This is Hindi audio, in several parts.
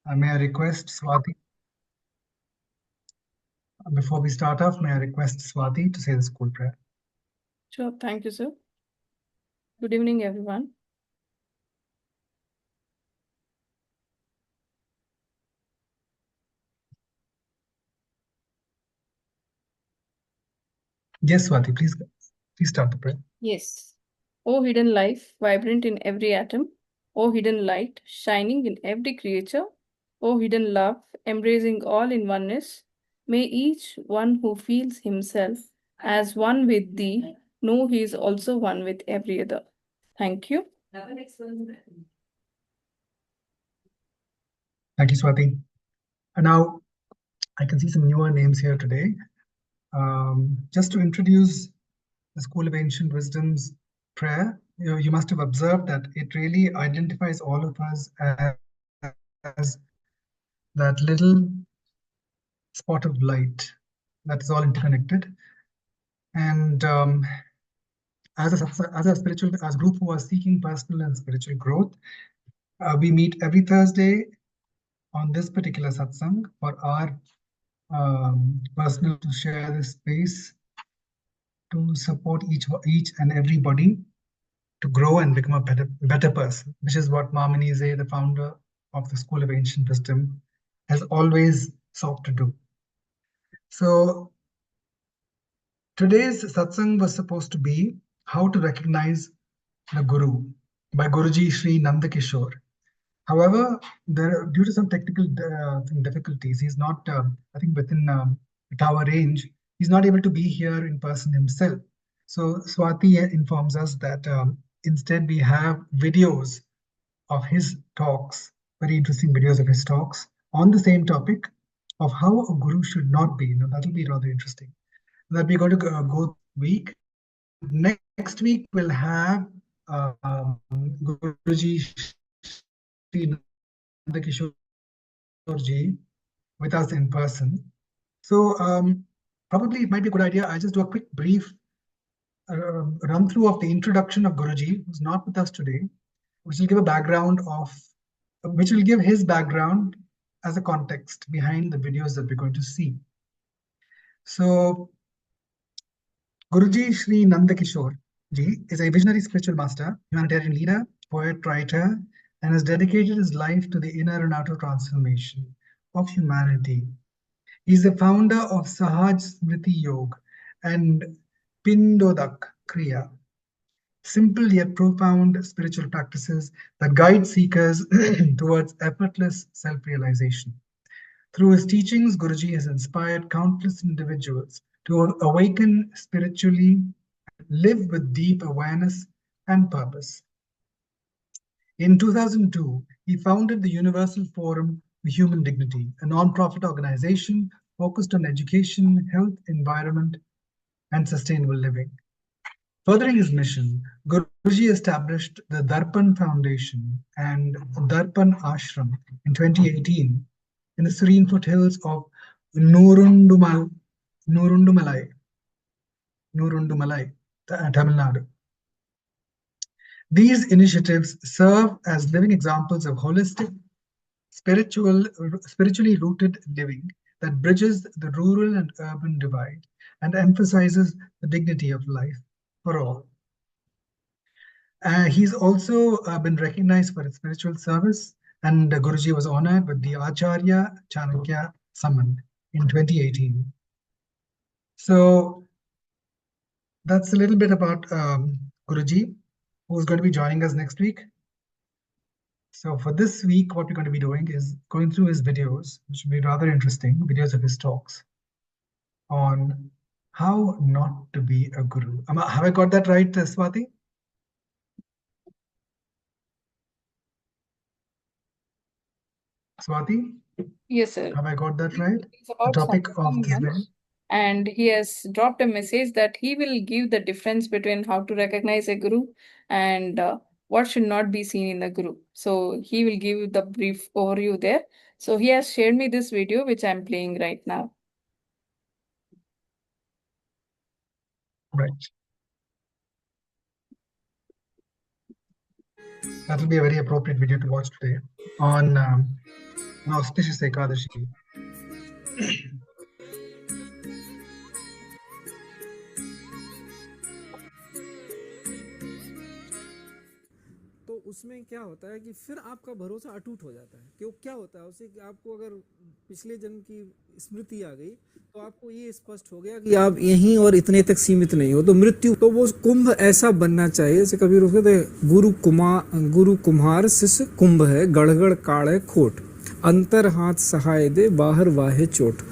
May I request Swati, before we start off, may I request Swati to say the school prayer? Sure, thank you, sir. Good evening, everyone. Yes, Swati, please start the prayer. Yes. O hidden life, vibrant in every atom. O hidden light, shining in every creature. O hidden love, embracing all in oneness. May each one who feels himself as one with thee know he is also one with every other. Thank you. Thank you, Swati. And now I can see some newer names here today. Just to introduce the School of Ancient Wisdom's prayer, you must have observed that it really identifies all of us as that little spot of light that is all interconnected. And as a spiritual group who are seeking personal and spiritual growth, we meet every Thursday on this particular satsang for our personal to share this space to support each and everybody to grow and become a better person, which is what Ma Manize, the founder of the School of Ancient Wisdom, has always sought to do. So today's satsang was supposed to be how to recognize the Guru by Guruji Sri Nandakishore. However, due to some technical difficulties, he's not, I think, within tower range. He's not able to be here in person himself. So Swati informs us that instead we have videos of his talks, very interesting videos of his talks on the same topic of how a guru should not be. Now that'll be rather interesting. That we're going to go week. Next week we'll have Guruji Sri Nandakishore ji with us in person. So probably it might be a good idea. I just do a quick brief run through of the introduction of Guruji, who's not with us today, which will give a background of, which will give his background as a context behind the videos that we're going to see. So Guruji Sri Nandakishore ji is a visionary spiritual master, humanitarian leader, poet, writer, and has dedicated his life to the inner and outer transformation of humanity. He's the founder of Sahaj Smriti Yoga and Pindodak Kriya, simple yet profound spiritual practices that guide seekers towards effortless self-realization. Through his teachings, Guruji has inspired countless individuals to awaken spiritually, live with deep awareness and purpose. In 2002, he founded the Universal Forum for Human Dignity, a non-profit organization focused on education, health, environment, and sustainable living. Furthering his mission, Guruji established the Darpan Foundation and Darpan Ashram in 2018 in the serene foothills of Nurundumalai, Tamil Nadu. These initiatives serve as living examples of holistic, spiritually rooted living that bridges the rural and urban divide and emphasizes the dignity of life for all. He's also been recognized for his spiritual service, and Guruji was honored with the Acharya Chanakya Samman in 2018. So that's a little bit about Guruji, who's going to be joining us next week. So for this week, what we're going to be doing is going through his videos, which will be rather interesting, videos of his talks on how not to be a guru. Have I got that right, Swati? Swati? Yes, sir. Have I got that right? It's about The topic of Sankirtan this month, day? and he has dropped a message that he will give the difference between how to recognize a guru and what should not be seen in a guru. So he will give the brief overview there. So he has shared me this video, which I'm playing right now. Right. That will be a very appropriate video to watch today on an auspicious Ekadashi. तो उसमें क्या होता है कि फिर आपका भरोसा अटूट हो जाता है कि वो क्या होता है उससे कि आपको अगर पिछले जन्म की स्मृति आ गई तो आपको ये स्पष्ट हो गया कि आप यहीं और इतने तक सीमित नहीं हो, तो मृत्यु तो वो कुंभ ऐसा बनना चाहिए जैसे कबीर कहते हैं, गुरु कुम्हार शिष्य कुंभ है, गड़गड़ काढ़े खोट, अंतर हाथ सहाय दे बाहर वाहे चोट।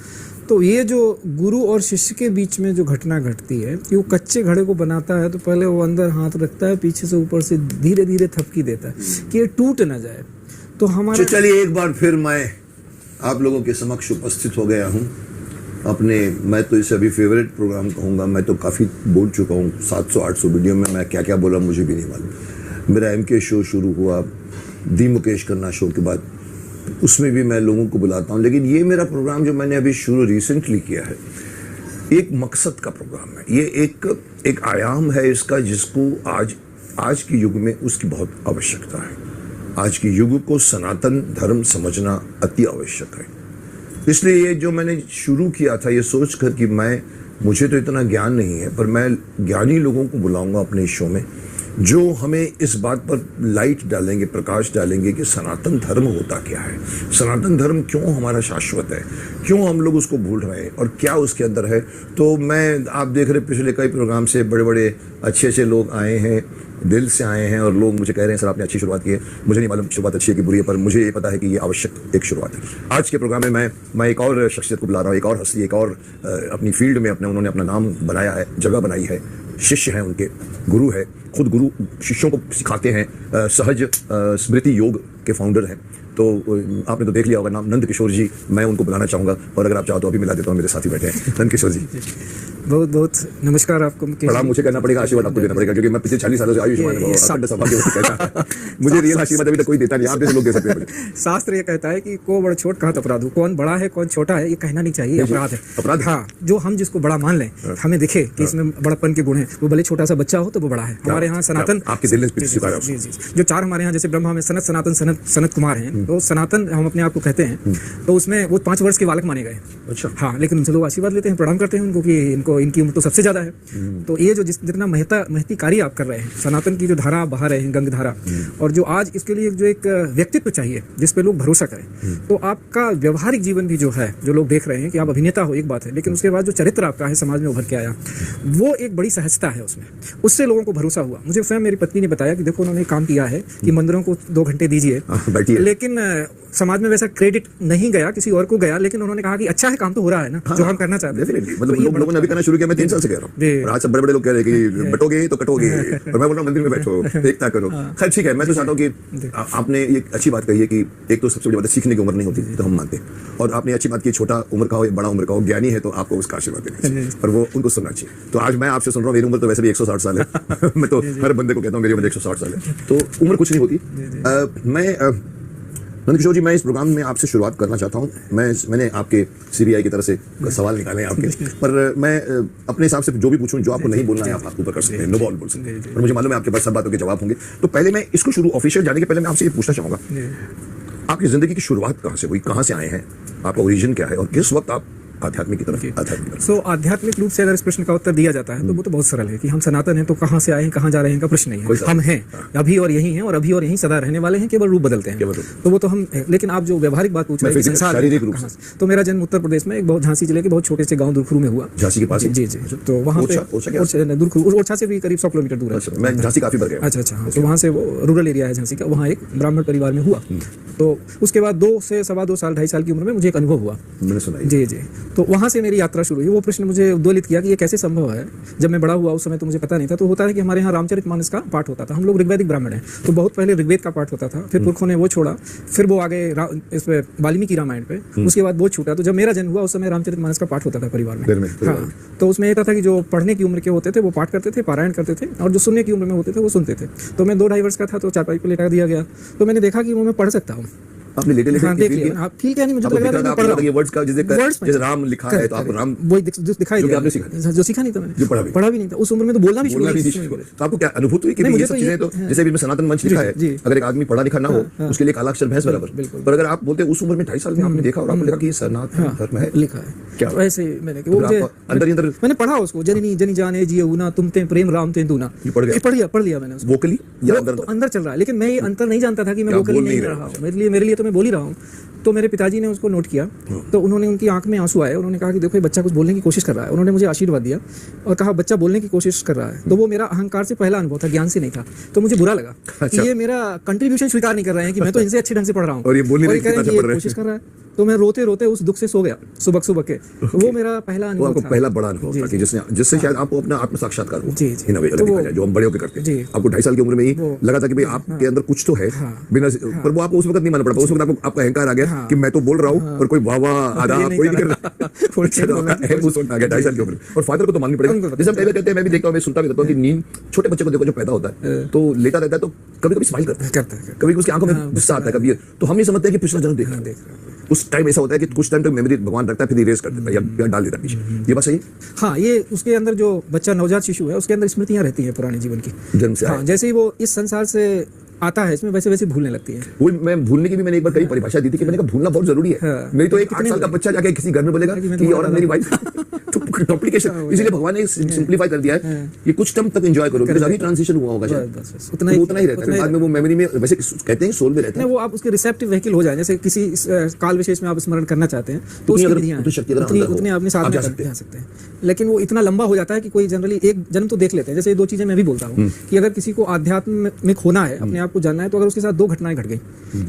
तो ये जो गुरु और शिष्य के बीच में जो घटना घटती है कि वो कच्चे घड़े को बनाता है तो पहले वो अंदर हाथ रखता है, पीछे से ऊपर से धीरे धीरे थपकी देता है कि ये टूट ना जाए। तो हमारा चलिए एक बार फिर मैं आप लोगों के समक्ष उपस्थित हो गया हूँ अपने, मैं तो इसे अभी फेवरेट प्रोग्राम कहूँगा। मैं तो काफ़ी बोल चुका हूँ, 700-800 वीडियो में मैं क्या क्या बोला मुझे भी नहीं मालूम। मेरा MK शो शुरू हुआ दी मुकेश खन्ना शो के बाद, उसमें भी मैं लोगों को बुलाता हूँ, लेकिन ये मेरा प्रोग्राम जो मैंने अभी शुरू रिसेंटली किया है, एक मकसद का प्रोग्राम है। ये एक आयाम है इसका जिसको आज के युग में उसकी बहुत आवश्यकता है। आज के युग को सनातन धर्म समझना अति आवश्यक है। इसलिए ये जो मैंने शुरू किया था ये सोचकर कि मुझे तो इतना ज्ञान नहीं है, पर मैं ज्ञानी लोगों को बुलाऊंगा अपने शो में जो हमें इस बात पर लाइट डालेंगे, प्रकाश डालेंगे कि सनातन धर्म होता क्या है, सनातन धर्म क्यों हमारा शाश्वत है, क्यों हम लोग उसको भूल रहे हैं और क्या उसके अंदर है। तो आप देख रहे पिछले कई प्रोग्राम से बड़े बड़े अच्छे लोग आए हैं, दिल से आए हैं और लोग मुझे कह रहे हैं सर आपने अच्छी शुरुआत की है। मुझे नहीं मालूम शुरुआत अच्छी है कि बुरी है, पर मुझे ये पता है कि ये आवश्यक एक शुरुआत है। आज के प्रोग्राम में मैं एक और शख्सियत को बुला रहा हूँ, एक और हस्ती, एक और अपनी फील्ड में उन्होंने अपना नाम बनाया है, जगह बनाई है, शिष्य हैं उनके, गुरु है, खुद गुरु शिष्यों को सिखाते हैं, सहज स्मृति योग के फाउंडर हैं। तो आपने तो देख लिया होगा नाम, नंद किशोर जी। मैं उनको बुलाना चाहूंगा और अगर आप चाहो तो अभी मिला देता हूँ, मेरे साथी बैठे हैं नंद किशोर जी। बहुत बहुत नमस्कार आपको। प्रणाम मुझे करना पड़ेगा, आशीर्वाद आपको देना पड़ेगा, क्योंकि मैं पिछले 40 सालों से आयुष्मान मुझे रियल आशीर्वाद अभी तक कोई देता नहीं, आप जैसे लोग दे सकते हैं। शास्त्र ये कहता है कि को बड़ छोट कहत अपराध, कौन बड़ा है कौन छोटा है ये कहना नहीं चाहिए, अपराध है। अपराध, हाँ, जो हम जिसको बड़ा मान लें, हमें दिखे कि इसमें बड़प्पन के गुण है, वो भले छोटा सा बच्चा हो तो वो बड़ा है। हमारे यहाँ सनातन, आपके दिल ने जी, जो 4 हमारे यहाँ जैसे ब्रह्मा में सनत सनातन सनत कुमार हैं, तो सनातन हम अपने आप को कहते हैं, तो उसमें वो 5 वर्ष के बालक माने गए। अच्छा, हाँ, लेकिन उनसे लोग आशीर्वाद लेते हैं, प्रणाम करते हैं उनको कि इनकी उम्र तो सबसे ज्यादा है। तो ये जो जितना महती कार्य आप कर रहे हैं, सनातन की जो धारा बहा रहे हैं, गंग धारा, और जो आज इसके लिए जो एक व्यक्तित्व चाहिए जिस पे लोग भरोसा करें, तो आपका व्यवहारिक जीवन भी जो है, जो लोग देख रहे हैं कि आप अभिनेता हो एक बात है, लेकिन उसके बाद जो चरित्र आपका है समाज में उभर के आया, वो एक बड़ी सहजता है उसमें, उससे लोगों को भरोसा हुआ। मुझे स्वयं मेरी पत्नी ने बताया कि देखो उन्होंने काम किया है कि मंदिरों को 2 घंटे दीजिए, लेकिन समाज में वैसा क्रेडिट नहीं गया, किसी और को गया, लेकिन उन्होंने कहा कि अच्छा है, काम तो हो रहा है ना, जो हम करना चाहते हैं। मतलब लोगों ने अभी करना शुरू किया, मैं 3 साल से कह रहा हूँ, आज सब बड़े लोग कह रहे हैं कि बटोगे तो कटोगे, और मैं बोल रहा हूँ मंदिर में बैठो, एकता करो। खैर ठीक है, मैं तो चाहता हूँ कि आपने ये अच्छी बात कही है कि एक तो सबसे बड़ी बात है सीखने की उम्र नहीं होती, तो हम मानते हैं, और आपने अच्छी बात की, छोटा उम्र का हो या बड़ा उम्र का हो, ज्ञानी है तो आपको उसका आशीर्वाद देना चाहिए और वो उनको सुनना चाहिए। तो आज मैं आपसे सुन रहा हूँ, मेरी उम्र तो वैसे भी 160 साल है मैं तो हर बंदे को कहता हूँ मेरी उम्र 160 साल है, तो उम्र कुछ नहीं होती। नंद किशोर जी, मैं इस प्रोग्राम में आपसे शुरुआत करना चाहता हूँ। मैंने आपके CBI की तरफ से सवाल निकाले हैं आपके, पर मैं अपने हिसाब से जो भी पूछूं, जो आपको नहीं बोलना है आप हाथ ऊपर कर सकते हैं, नो बॉल बोल सकते हैं, और मुझे मालूम है आपके पास सब बातों के जवाब होंगे। तो पहले मैं इसको शुरू ऑफिशियल जाने के पहले मैं आपसे ये पूछना चाहूंगा, आपकी जिंदगी की शुरुआत कहाँ से हुई, कहाँ से आए हैं, आपका ओरिजिन क्या है और किस वक्त आप आध्यात्मिक की तरफ? सो आध्यात्मिक रूप से अगर इस प्रश्न का उत्तर दिया जाता है तो वो तो बहुत सरल है कि हम सनातन हैं, तो कहाँ से आए हैं, कहाँ जा रहे हैं का प्रश्न नहीं है। हम हैं, अभी और यही हैं, और अभी और यहीं सदा रहने वाले हैं, केवल रूप बदलते हैं, तो वो तो हम। लेकिन आप जो व्यवहारिक बात पूछ रहे हैं, शारीरिक रूप से, तो मेरा जन्म उत्तर प्रदेश में एक बहुत झांसी जिले के बहुत छोटे से गाँव दुरखरू में हुआ। झांसी के पास? जी, तो वहाँ पे ओरछा से भी करीब 100 किलोमीटर दूर है। मैं झांसी काफी बार गया। अच्छा, तो वहाँ से वो रूरल एरिया है झांसी का, वहाँ एक ब्राह्मण परिवार में हुआ। तो उसके बाद 2 से सवा 2 साल 2.5 साल की उम्र में मुझे एक अनुभव हुआ, मैंने सुना। जी, तो वहाँ से मेरी यात्रा शुरू हुई। वो प्रश्न मुझे उद्वेलित किया कि ये कैसे संभव है। जब मैं बड़ा हुआ उस समय तो मुझे पता नहीं था। तो होता है कि हमारे यहाँ रामचरितमानस का पाठ होता था, हम लोग ऋग्वैदिक ब्राह्मण हैं, तो बहुत पहले ऋग्वेद का पाठ होता था, फिर पुरखों ने वो छोड़ा, फिर वो आगे इस पे वाल्मीकि रामायण पे, उसके बाद वो छूटा। तो जब मेरा जन्म हुआ उस समय रामचरितमानस का पाठ होता था परिवार में। हाँ, तो उसमें ये था कि जो पढ़ने की उम्र के होते थे वो पाठ करते थे, पारायण करते थे, और जो सुनने की उम्र में होते थे वो सुनते थे। तो मैं 2-2.5 वर्ष का था तो चारपाई पे लेटा दिया गया, तो मैंने देखा कि वो मैं पढ़ सकता हूँ। आपने लेटे लेटे हाँ देख लिया आप फील क्या नहीं मुझे तो लग रहा था मैं पढ़ रहा हूँ ये वर्ड्स का जैसे Words में- जैसे राम लिखा है तो आप राम वही दिखाई जो कि दिया आपने सीखा जो सीखा नहीं था जो मैंने पढ़ा भी नहीं था उस उम्र में तो बोलना भी शुरू बोलना भी किया। तो आपको क्या अनुभूति हुई कि नहीं, ये मुझे सब तो चीजें ये- तो हाँ। जैसे अभी मैं सनातन मंच लिखा है जी। अगर एक आदमी पढ़ा लिखा ना हो हाँ। उसके लिए एक अलग अक्षर भैंस बराबर बिल्कुल। पर अगर आप बोलते हैं उस उम्र में 2.5 साल में आपने देखा और आपको लगा कि ये सनातन धर्म है लिखा है क्या? वैसे मैंने वो मुझे अंदर ही अंदर मैंने पढ़ा उसको जनी जनी जाने जिये ऊना तुम ते प्रेम राम ते दूना ये पढ़ गया? पढ़ लिया मैंने उसको वोकली या वो अंदर तो अंदर चल रहा है लेकिन मैं ये अंतर नहीं जानता था कि मैं आप वोकली बोल नहीं नहीं कर रहे रहा हूँ मेरे लिए तो मैं बोल ही रहा हूँ तो मेरे पिताजी ने उसको नोट किया तो उन्होंने उनकी आंख में आंसू आए उन्होंने कहा कि देखो ये बच्चा कुछ बोलने की कोशिश कर रहा है उन्होंने मुझे आशीर्वाद दिया और कहा बच्चा बोलने की कोशिश कर रहा है तो वो मेरा अहंकार से पहला अनुभव था ज्ञान से नहीं था तो मुझे बुरा लगा अच्छा। कि ये मेरा कंट्रीब्यूशन स्वीकार नहीं कर रहे हैं कि मैं तो इनसे अच्छे ढंग से पढ़ रहा हूँ और ये बोल नहीं रहे कह रहे हैं कितना कि ये पढ़ रहे हैं। कोशिश कर रहा है तो मैं रोते रोते उस दुख से सो गया सुबह के वो मेरा पहला वो अनुभव आपको था पहला बड़ा अनुभव जी, था कि जिससे शायद आपको अपना आत्म साक्षात्कार हुआ जी, जी। इन अ वे, अगर तो देखा वो- जाए, जो हम बड़े होकर करते जी। हैं आपको 2.5 साल की उम्र में ही वो- लगा था कि भाई आपके अंदर कुछ तो है बिना पर वो आपको उस वक्त नहीं मालूम पड़ा उस वक्त आपको आपका अहंकार आ गया कि मैं तो बोल रहा हूँ और कोई वाह वाह आधा नहीं कोई कर नहीं कर रहा तो आपका अहम उस वक्त आ गया 2.5 साल की उम्र में। और फादर को तो माननी पड़ेगा उनको जैसे हम पहले कहते हैं मैं भी देखता हूँ मैं सुनता भी रहता हूँ कि नींद छोटे बच्चे को देखो जो पैदा होता है तो लेटा रहता है तो कभी कभी स्माइल करता है करता है कभी उसकी आंखों में गुस्सा आता है कभी तो हम ये समझते हैं कि पिछला जन्म देख रहा है उस टाइम ऐसा होता है कि कुछ टाइम तक मेमोरी भगवान रखता है फिर इरेज कर देता है या डाल देता है पीछे ये बात सही है? हाँ ये उसके अंदर जो बच्चा नवजात शिशु है उसके अंदर स्मृतियां रहती हैं पुराने जीवन की जन्म से हाँ आए। जैसे ही वो इस संसार से आता है इसमें वैसे वैसे भूलने लगती है वो मैं भूलने की भी मैंने एक बार कई परिभाषा दी थी कि मैंने कहा भूलना बहुत जरूरी है हाँ। नहीं तो एक 8 कितने साल का बच्चा जाके किसी घर में बोलेगा कि मैं कि ये तुम्हारा औरत मेरी वाइफ तो कॉम्प्लिकेशन इसलिए भगवान ने सिंपलीफाई कर दिया है कि कुछ टाइम तक एंजॉय करो बिकॉज़ अभी ट्रांजिशन हुआ होगा शायद बस तो वो उतना ही रहता है बाद में वो मेमोरी में वैसे कहते हैं सोल में रहता है नहीं वो आप उसके रिसेप्टिव व्हीकल हो जाए जैसे किसी काल विशेष में आप स्मरण करना चाहते हैं तो उसकी अगर विधियां हैं। उतनी शक्ति अगर अंदर हो, उतने अपने साथ आप में जा कर सकते हैं। जा सकते हैं लेकिन वो इतना लंबा हो जाता है कि कोई जनरली एक जन्म तो देख लेते हैं जैसे ये दो चीजें मैं भी बोलता हूँ कि अगर किसी को आध्यात्मिक होना है अपने आप को जानना है तो अगर उसके साथ दो घटनाएं घट गई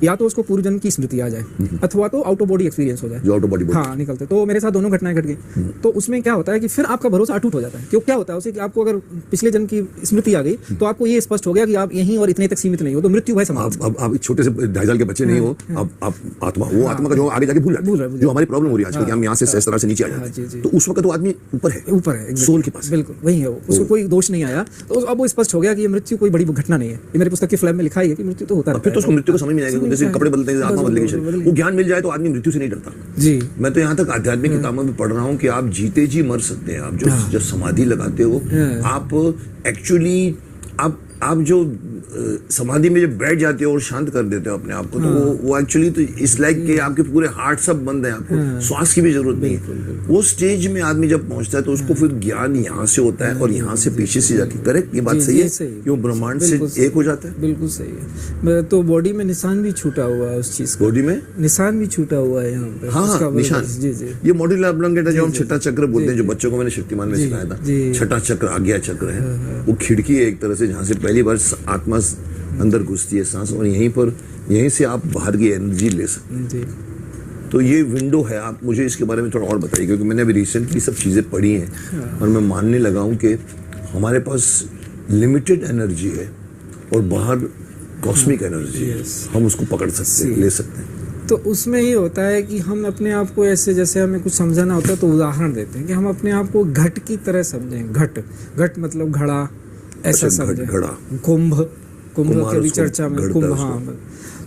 या तो उसको पूर्व जन्म की स्मृति आ जाए अथवा तो आउट ऑफ बॉडी एक्सपीरियंस हो जाए जो आउट ऑफ बॉडी हाँ निकलते तो मेरे साथ दोनों घटनाएं घट गई तो उसमें क्या होता है कि फिर आपका भरोसा अटूट हो जाता है क्यों क्या होता है उसे कि आपको अगर पिछले जन्म की स्मृति आ गई तो आपको ये स्पष्ट हो गया कि आप यहीं और इतने तक सीमित नहीं हो तो मृत्यु भय समाप्त आप छोटे से 2.5 साल के बच्चे नहीं हो आप आत्मा वो आत्मा का जो आगे जाके भूल भूल जाते रहा है, जो हमारी प्रॉब्लम हो रही है आजकल कि हम यहाँ से सहस्त्र से नीचे आ जाते जी, जी। हैं तो उस वक्त वो आदमी ऊपर है ऊपर है exactly। सोल के पास बिल्कुल वही है वो उसको कोई दोष नहीं आया तो अब वो स्पष्ट हो गया कि ये मृत्यु कोई बड़ी घटना नहीं है ये मेरी पुस्तक के फ्लैम में लिखा ही है कि मृत्यु तो होता फिर तो उसको मृत्यु को समझ में आएगा जैसे कपड़े बदलते हैं आत्मा बदलेगी शरीर वो ज्ञान मिल जाए तो आदमी मृत्यु से नहीं डरता जी मैं तो यहाँ तक आध्यात्मिक किताबों में पढ़ रहा हूँ कि आप जीते जी मर सकते हैं आप जो जब समाधि लगाते हो आप एक्चुअली आप जो समाधि में जब बैठ जाते हो और शांत कर देते हो अपने आप को तो वो एक्चुअली तो इस लाइक के आपके पूरे हार्ट सब बंद है आपको श्वास की भी जरूरत नहीं है वो स्टेज में आदमी जब पहुंचता है तो उसको फिर ज्ञान यहाँ से होता है और यहाँ से पीछे से जाके करेक्ट ये बात जी, सही ये है सही है। कि वो ब्रह्मांड से बिल्कुल सही। एक हो जाता है बिल्कुल सही है मैं तो बॉडी में निशान भी छूटा हुआ है उस चीज का बॉडी में निशान भी छूटा हुआ है यहाँ पे हाँ उसका हाँ निशान जी जी ये मॉड्यूलर ब्लैंकेट है जो हम छठा चक्र बोलते हैं जो बच्चों को मैंने शक्तिमान में सिखाया था जी। छठा चक्र आज्ञा चक्र है वो खिड़की है एक तरह से जहाँ से पहली बार आत्मा अंदर घुसती है सांस और यहीं से आप बाहर की एनर्जी ले सकते हैं जी तो ये विंडो है आप मुझे इसके बारे में थोड़ा और बताइए क्योंकि मैंने अभी रिसेंटली सब चीज़ें पढ़ी हैं और मैं मानने लगा हूँ कि हमारे पास लिमिटेड एनर्जी है और बाहर कॉस्मिक एनर्जी है हम उसको पकड़ सकते हैं ले सकते हैं तो उसमें ये होता है कि हम अपने आप को ऐसे जैसे हमें कुछ समझाना होता है तो उदाहरण देते हैं कि हम अपने आप को घट की तरह समझें घट मतलब घड़ा ऐसा अच्छा, समझें घड़ा। कुंभ कुम्हार की भी उसको चर्चा में गढ़ता कुंभ है हाँ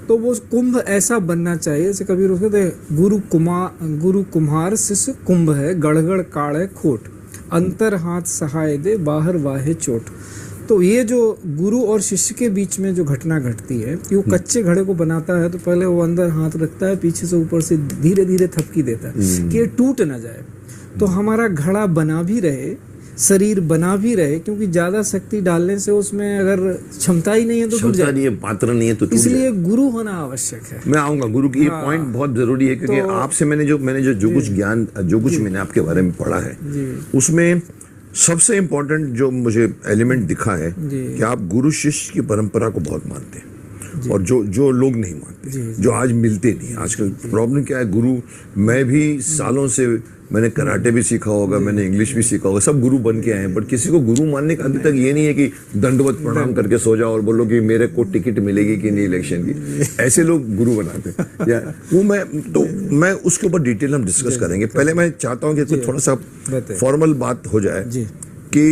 तो वो कुंभ ऐसा बनना चाहिए जैसे कबीर उसको कहते हैं गुरु कुम्हार शिष्य कुंभ है गड़गड़ काढ़े खोट अंतर हाथ सहाय दे बाहर वाहे चोट तो ये जो गुरु और शिष्य के बीच में जो घटना घटती है कि वो कच्चे घड़े को बनाता है तो पहले वो अंदर हाथ रखता है पीछे से ऊपर से धीरे धीरे थपकी देता है कि ये टूट ना जाए तो हमारा घड़ा बना भी रहे शरीर बना भी रहे क्योंकि ज्यादा शक्ति डालने से उसमें अगर क्षमता ही नहीं है तो टूट क्षमता जाए नहीं है पात्र नहीं है तो टूट इसलिए गुरु होना आवश्यक है मैं आऊंगा गुरु की ये पॉइंट बहुत जरूरी है क्योंकि आपसे मैंने जो कुछ ज्ञान जो कुछ मैंने आपके बारे में पढ़ा है उसमें सबसे इम्पोर्टेंट जो मुझे एलिमेंट दिखा है कि आप गुरु शिष्य की परंपरा को बहुत मानते हैं और जो लोग नहीं मानते जो आज मिलते नहीं आजकल प्रॉब्लम क्या है गुरु मैं भी सालों से मैंने कराटे भी सीखा होगा मैंने इंग्लिश भी सीखा होगा सब गुरु बन के आए हैं बट किसी को गुरु मानने का अभी तक ये नहीं है कि दंडवत प्रणाम करके सो जाओ और बोलो कि मेरे को टिकट मिलेगी कि नहीं इलेक्शन की ऐसे लोग गुरु बनाते हैं या वो मैं उसके ऊपर डिटेल हम डिस्कस करेंगे पहले मैं चाहता हूँ कि थोड़ा सा फॉर्मल बात हो जाए कि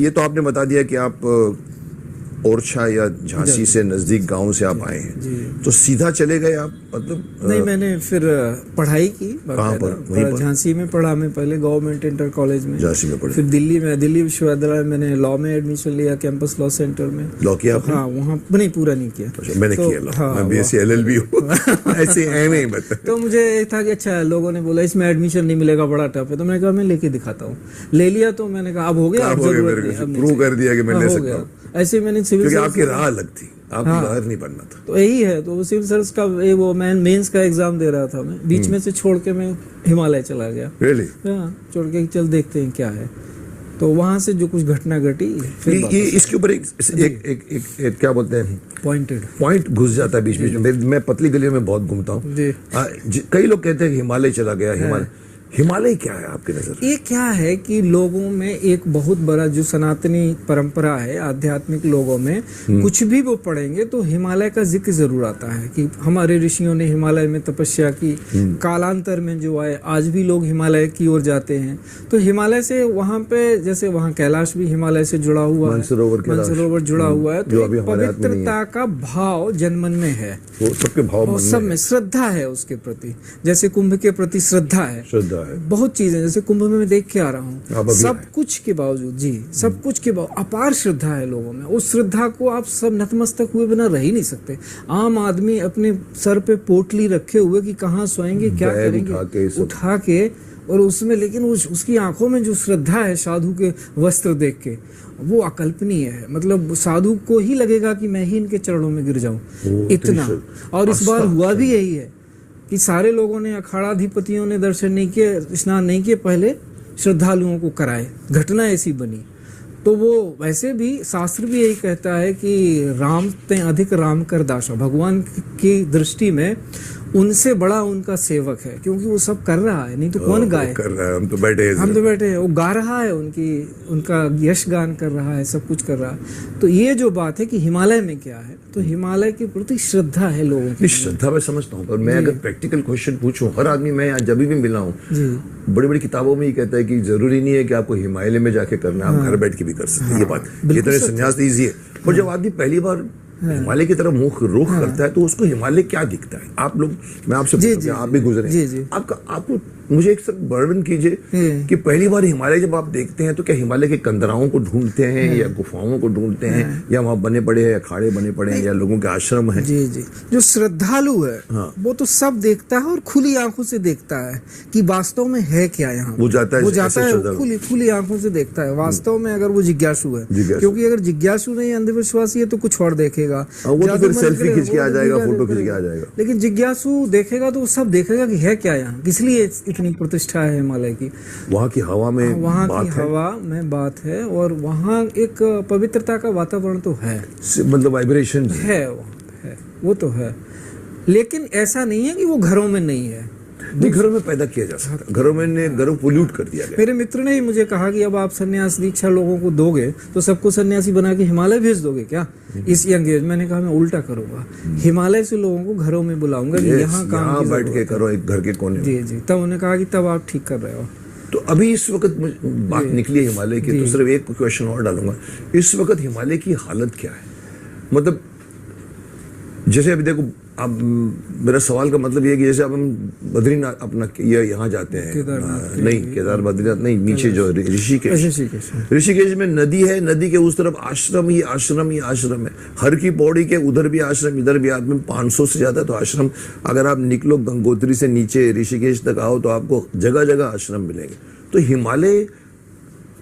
ये तो आपने बता दिया कि आप ओरछा या झांसी से नजदीक गांव से आप आए हैं, जी। तो सीधा चले गए आप, मतलब नहीं, मैंने फिर पढ़ाई की कहाँ पर? वहीं पर? झांसी में पढ़ा मैं पहले, गवर्नमेंट इंटर कॉलेज में। झांसी में पढ़े? फिर दिल्ली विश्वविद्यालय में मैंने लॉ में एडमिशन लिया, कैंपस लॉ सेंटर में। लॉ किया आपने? हाँ, वहाँ नहीं, पूरा नहीं किया। अच्छा, मैंने तो, किया लॉ, हाँ, मैं बीएससी एलएलबी हूँ। ऐसे है नहीं बता। तो मुझे एक था कि अच्छा, लोगों ने बोला इसमें एडमिशन नहीं मिलेगा, बड़ा टफ है, तो मैंने कहा मैं लेके दिखाता हूँ। ले लिया, तो मैंने कहा अब हो गया, अब जरूरत नहीं, अब प्रूव कर दिया कि मैं ले हो सकता गया। हूँ, ऐसे मैंने सिविल क्योंकि आपकी राह अलग थी, आपको लॉयर नहीं बनना था। तो यही है, तो सिविल सर्विस का वो मैं मेंस का एग्जाम दे रहा था, मैं बीच में से छोड़ के मैं हिमालय चला गया। रियली? हाँ, छोड़ के चल देखते हैं क्या है। तो वहां से जो कुछ घटना घटी, फिर ये इसके ऊपर एक क्या बोलते हैं, पॉइंट घुस जाता है बीच बीच में। मैं पतली गलियों में बहुत घूमता हूँ, कई लोग कहते हैं कि हिमालय चला गया। हिमालय क्या है आपकी नजर? ये क्या है कि लोगों में एक बहुत बड़ा जो सनातनी परंपरा है, आध्यात्मिक लोगों में कुछ भी वो पढ़ेंगे तो हिमालय का जिक्र जरूर आता है कि हमारे ऋषियों ने हिमालय में तपस्या की, कालांतर में जो आए, आज भी लोग हिमालय की ओर जाते हैं। तो हिमालय से वहाँ पे, जैसे वहाँ कैलाश भी हिमालय से जुड़ा हुआ है, मानसरोवर जुड़ा हुआ है, तो पवित्रता का भाव जनमन में है, सबके भाव सब में श्रद्धा है उसके प्रति, जैसे कुंभ के प्रति श्रद्धा है। बहुत चीजें, जैसे कुंभ में मैं देख के आ रहा हूँ, सब कुछ के बावजूद, जी, सब कुछ के बावजूद अपार श्रद्धा है लोगों में। उस श्रद्धा को आप सब नतमस्तक हुए बिना रह ही नहीं सकते। आम आदमी अपने सर पे पोटली रखे हुए कि कहाँ सोएंगे, क्या करेंगे, उठा के, और उसमें लेकिन उसकी आंखों में जो श्रद्धा है साधु के वस्त्र देख के, वो अकल्पनीय है। मतलब साधु को ही लगेगा कि मैं ही इनके चरणों में गिर जाऊं, इतना। और इस बार हुआ भी यही है कि सारे लोगों ने, अखाड़ाधिपतियों ने दर्शन नहीं किए, स्नान नहीं किए, पहले श्रद्धालुओं को कराए। घटना ऐसी बनी। तो वो वैसे भी शास्त्र भी यही कहता है कि राम ते अधिक राम कर दासा, भगवान की दृष्टि में उनसे बड़ा उनका सेवक है, क्योंकि वो सब कर रहा है, नहीं तो कौन गाए? कर रहा है, हम तो बैठे हैं, वो गा रहा है, उनका यश गान कर रहा है, सब कुछ कर रहा है। तो ये जो बात है कि हिमालय में क्या है, तो हिमालय के प्रति श्रद्धा है लोगों की। श्रद्धा मैं समझता हूँ, पर मैं अगर प्रैक्टिकल क्वेश्चन पूछूं, हर आदमी, मैं जब भी मिला हूँ, बड़ी बड़ी किताबों में ये कहता है कि जरूरी नहीं है कि आपको हिमालय में जाके करना, आप घर बैठ के भी कर सकते हैं। ये बात, ये तरह संन्यास ईजी है। और जब आदमी पहली बार हिमालय की तरफ मुख रुख करता है, तो उसको हिमालय क्या दिखता है? आप लोग, मैं आपसे पूछूं, आप भी गुजरे, आपको मुझे एक सब वर्णन कीजिए कि पहली बार हिमालय जब आप देखते हैं तो क्या हिमालय के कंदराओं को ढूंढते हैं या गुफाओं को ढूंढते हैं, या वहां बने पड़े हैं, या अखाड़े बने पड़े हैं, या लोगों के आश्रम हैं? जी जी, जो श्रद्धालु है वो तो सब देखता है और खुली आंखों से देखता है कि वास्तव में है क्या यहाँ। वो जाता है खुली आंखों से देखता है वास्तव में, अगर वो जिज्ञासु है। क्योंकि अगर जिज्ञासु नहीं, अंधविश्वासी है, तो कुछ और देखेगा, वो तो फिर सेल्फी खींच के आ जाएगा, फोटो खींच के आ जाएगा। लेकिन जिज्ञासु देखेगा तो वो सब देखेगा कि है क्या यहाँ, किस लिए इतनी प्रतिष्ठा है हिमालय की। वहाँ की हवा में, हवा में बात है, और वहाँ एक पवित्रता का वातावरण तो है, मतलब वाइब्रेशन है, वो तो है। लेकिन ऐसा नहीं है कि वो घरों में नहीं है, घरों में पैदा किया जा सकता है, घरों पोल्यूट कर दिया गया। मेरे मित्र ने ही मुझे कहा कि अब आप सन्यास दीक्षा लोगों को दोगे तो सबको सन्यासी बना के हिमालय भेज दोगे क्या इस यंग एज? मैंने कहा मैं उल्टा करूंगा, हिमालय से लोगों को घरों में बुलाऊंगा कि यहाँ काम बैठ के करो, एक घर के कोने में। जी जी, तब उन्होंने कहा कि तब आप ठीक कर रहे हो। तो अभी इस वक्त बात निकली है हिमालय की, तो सिर्फ एक क्वेश्चन और डालूंगा, इस वक्त हिमालय की हालत क्या है? मतलब जैसे अभी देखो, अब मेरा सवाल का मतलब ये है कि जैसे अब हम बद्रीनाथ अपना यहाँ जाते हैं, नहीं केदार बद्रीनाथ नहीं, नीचे जो ऋषिकेश में नदी है, नदी के उस तरफ आश्रम ही आश्रम है। हर की पौड़ी के उधर भी आश्रम, इधर भी आश्रम, 500 से ज्यादा तो आश्रम। अगर आप निकलो गंगोत्री से नीचे ऋषिकेश तक आओ तो आपको जगह जगह आश्रम मिलेंगे। तो हिमालय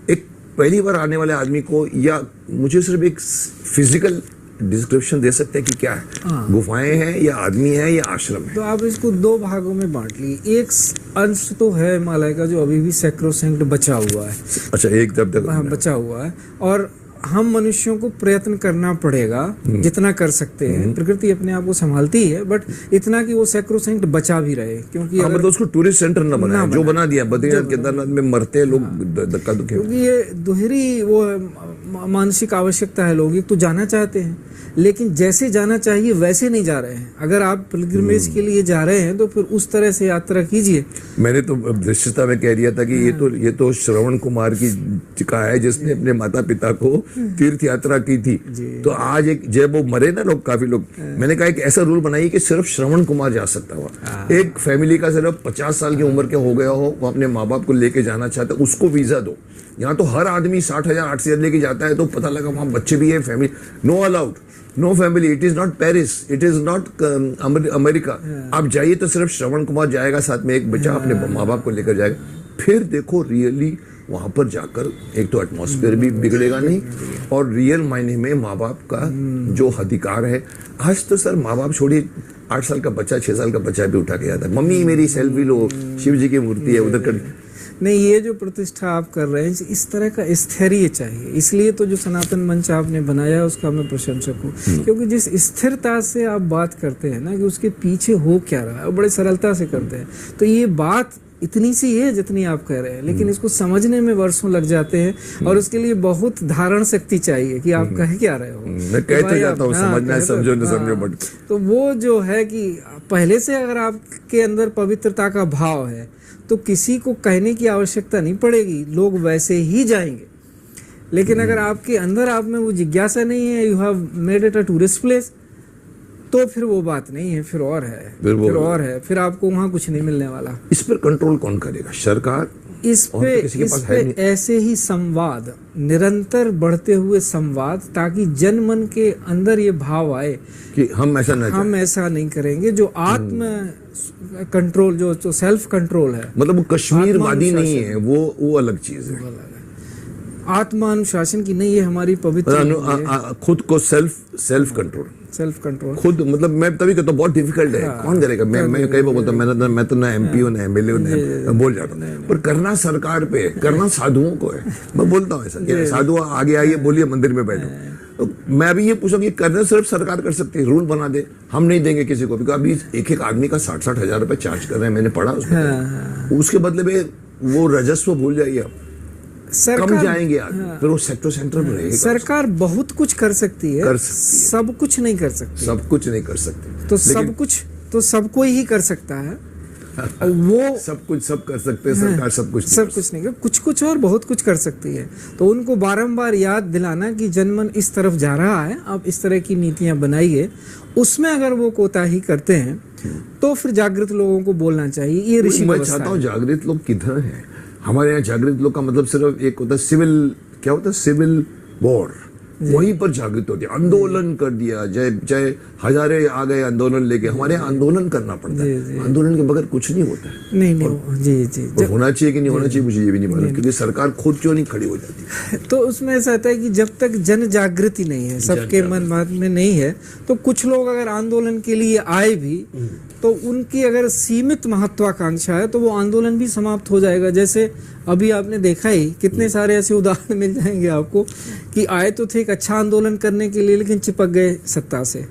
एक पहली बार आने वाले आदमी को, या मुझे सिर्फ एक फिजिकल डिस्क्रिप्शन दे सकते हैं कि क्या है? गुफाएं हैं, या आदमी है, या आश्रम है? तो आप इसको दो भागों में बांट ली। एक अंश तो है हिमालय का जो अभी भी सैक्रोसैंक्ट बचा हुआ है। अच्छा, एक तब तक बचा हुआ है, और हम मनुष्यों को प्रयत्न करना पड़ेगा जितना कर सकते हैं। प्रकृति अपने आप को संभालती है, बट इतना कि वो सैक्रोसैंक्ट बचा भी रहे, क्योंकि मतलब उसको टूरिस्ट सेंटर ना बनाए, जो बना दिया बद्रीनाथ केदारनाथ में मरते हैं लोग धक्का धुक्की। क्योंकि ये दोहरी वो मानसिक आवश्यकता है, लोग एक तो जाना चाहते हैं, लेकिन जैसे जाना चाहिए वैसे नहीं जा रहे हैं। अगर आप पिलग्रिमेज के लिए जा रहे हैं तो फिर उस तरह से यात्रा कीजिए। मैंने तो दृश्यता में कह दिया था कि ये तो श्रवण कुमार की का है जिसने अपने माता पिता को तीर्थ यात्रा की थी। तो आज एक जब वो मरे ना लोग, काफी लोग, मैंने कहा एक ऐसा रूल बनाइए कि सिर्फ श्रवण कुमार जा सकता हुआ। एक फैमिली का सिर्फ 50 साल की उम्र के हो गया हो, वो अपने माँ बाप को लेके जाना चाहता है, उसको वीजा दो। यहाँ तो हर आदमी 60,000 80,000 लेके जाता है, तो पता लगा वहां बच्चे भी है, family no allowed, no family. It is not Paris, it is not America. आप जाइए तो सिर्फ श्रवण कुमार जाएगा, साथ में एक बच्चा अपने माँ बाप को लेकर जाएगा। फिर देखो रियली वहां पर जाकर एक तो एटमॉस्फेयर भी बिगड़ेगा नहीं, और रियल मायने में माँ बाप का जो अधिकार है। आज तो सर माँ बाप छोड़िए, 8 साल का बच्चा 6 साल का बच्चा भी उठा के जाता है, मम्मी मेरी सेल्फी लो, शिव जी की मूर्ति है उधर कर। नहीं, ये जो प्रतिष्ठा आप कर रहे हैं इस तरह का स्थैर्य चाहिए। इसलिए तो जो सनातन मंच आपने बनाया है उसका मैं प्रशंसक हूँ, क्योंकि जिस स्थिरता से आप बात करते हैं ना कि उसके पीछे हो क्या रहा है, और बड़े सरलता से करते हैं। तो ये बात इतनी सी है जितनी आप कह रहे हैं, लेकिन इसको समझने में वर्षों लग जाते हैं, और उसके लिए बहुत धारण शक्ति चाहिए कि आप कह क्या रहे हो। मैं कह तो जाता हूँ, समझना है, समझो न समझो, बट तो वो जो है कि पहले से अगर आपके अंदर पवित्रता का भाव है तो किसी को कहने की आवश्यकता नहीं पड़ेगी, लोग वैसे ही जाएंगे। लेकिन अगर आपके अंदर आप में वो जिज्ञासा नहीं है, you have made it a tourist place, तो फिर वो बात नहीं है, फिर और है, फिर आपको वहां कुछ नहीं मिलने वाला। इस पर कंट्रोल कौन करेगा? सरकार? इस पे ऐसे ही संवाद, निरंतर बढ़ते हुए संवाद, ताकि जन मन के अंदर ये भाव आए कि हम ऐसा नहीं करेंगे। जो आत्म कंट्रोल, जो सेल्फ कंट्रोल है, मतलब वो कश्मीरवादी नहीं है, वो अलग चीज है। आत्मानुशासन की नहीं है हमारी पवित्र, खुद को सेल्फ कंट्रोल खुद, मतलब मैं तभी कहता हूँ बहुत डिफिकल्ट है। कौन करेगा? मैं कई बार बोलता हूँ, मैं तो ना एमपी हूँ ना एमएलए हूँ, मैं बोल जाता हूँ, पर करना सरकार पे है, करना साधुओं को है। मैं बोलता हूँ ऐसा, साधु आगे आइए, बोलिए, मंदिर में बैठो। तो मैं अभी ये पूछूंगी, करना सिर्फ सरकार कर सकती है, रूल बना दे, हम नहीं देंगे किसी को। बिकॉज अभी एक आदमी का 60-60 हजार रुपए चार्ज कर रहे हैं, मैंने पढ़ा उसमें। उसके बदले में वो राजस्व भूल जाइए आप, कम जाएंगे आदमी, फिर वो सेंटर में रहेगा। सरकार बहुत कुछ कर सकती है, सब कुछ नहीं कर सकती, तो सबको ही कर सकता है। वो सब कर सकते हैं, सरकार सब कुछ नहीं, कुछ और बहुत कुछ कर सकती है। तो उनको बारंबार याद दिलाना कि जनमन इस तरफ जा रहा है, आप इस तरह की नीतियां बनाइए। उसमें अगर वो कोताही करते हैं तो फिर जागृत लोगों को बोलना चाहिए। ये ऋषि मैं चाहता हूँ, जागृत लोग किधर हैं? हमारे यहाँ जागृत लोग का मतलब सिर्फ एक होता है सिविल, क्या होता है, सिविल वॉर, वहीं पर जागृत होती है। आंदोलन कर दिया, चाहे हजारे आ गए आंदोलन लेके, हमारे यहाँ आंदोलन करना पड़ता है। आंदोलन के बगैर कुछ नहीं होता है। नहीं, होना चाहिए कि नहीं होना चाहिए मुझे ये भी नहीं मालूम, क्योंकि सरकार खुद क्यों नहीं खड़ी हो जाती। तो उसमें ऐसा होता है कि जब तक जन जागृति नहीं है, सबके मन में नहीं है, तो कुछ लोग अगर आंदोलन के लिए आए भी तो उनकी अगर सीमित महत्वाकांक्षा है तो वो आंदोलन भी समाप्त हो जाएगा। जैसे अभी आपने देखा ही, कितने सारे ऐसे उदाहरण मिल जाएंगे आपको कि आए तो थे एक अच्छा आंदोलन करने के लिए, लेकिन चिपक गए सत्ता से,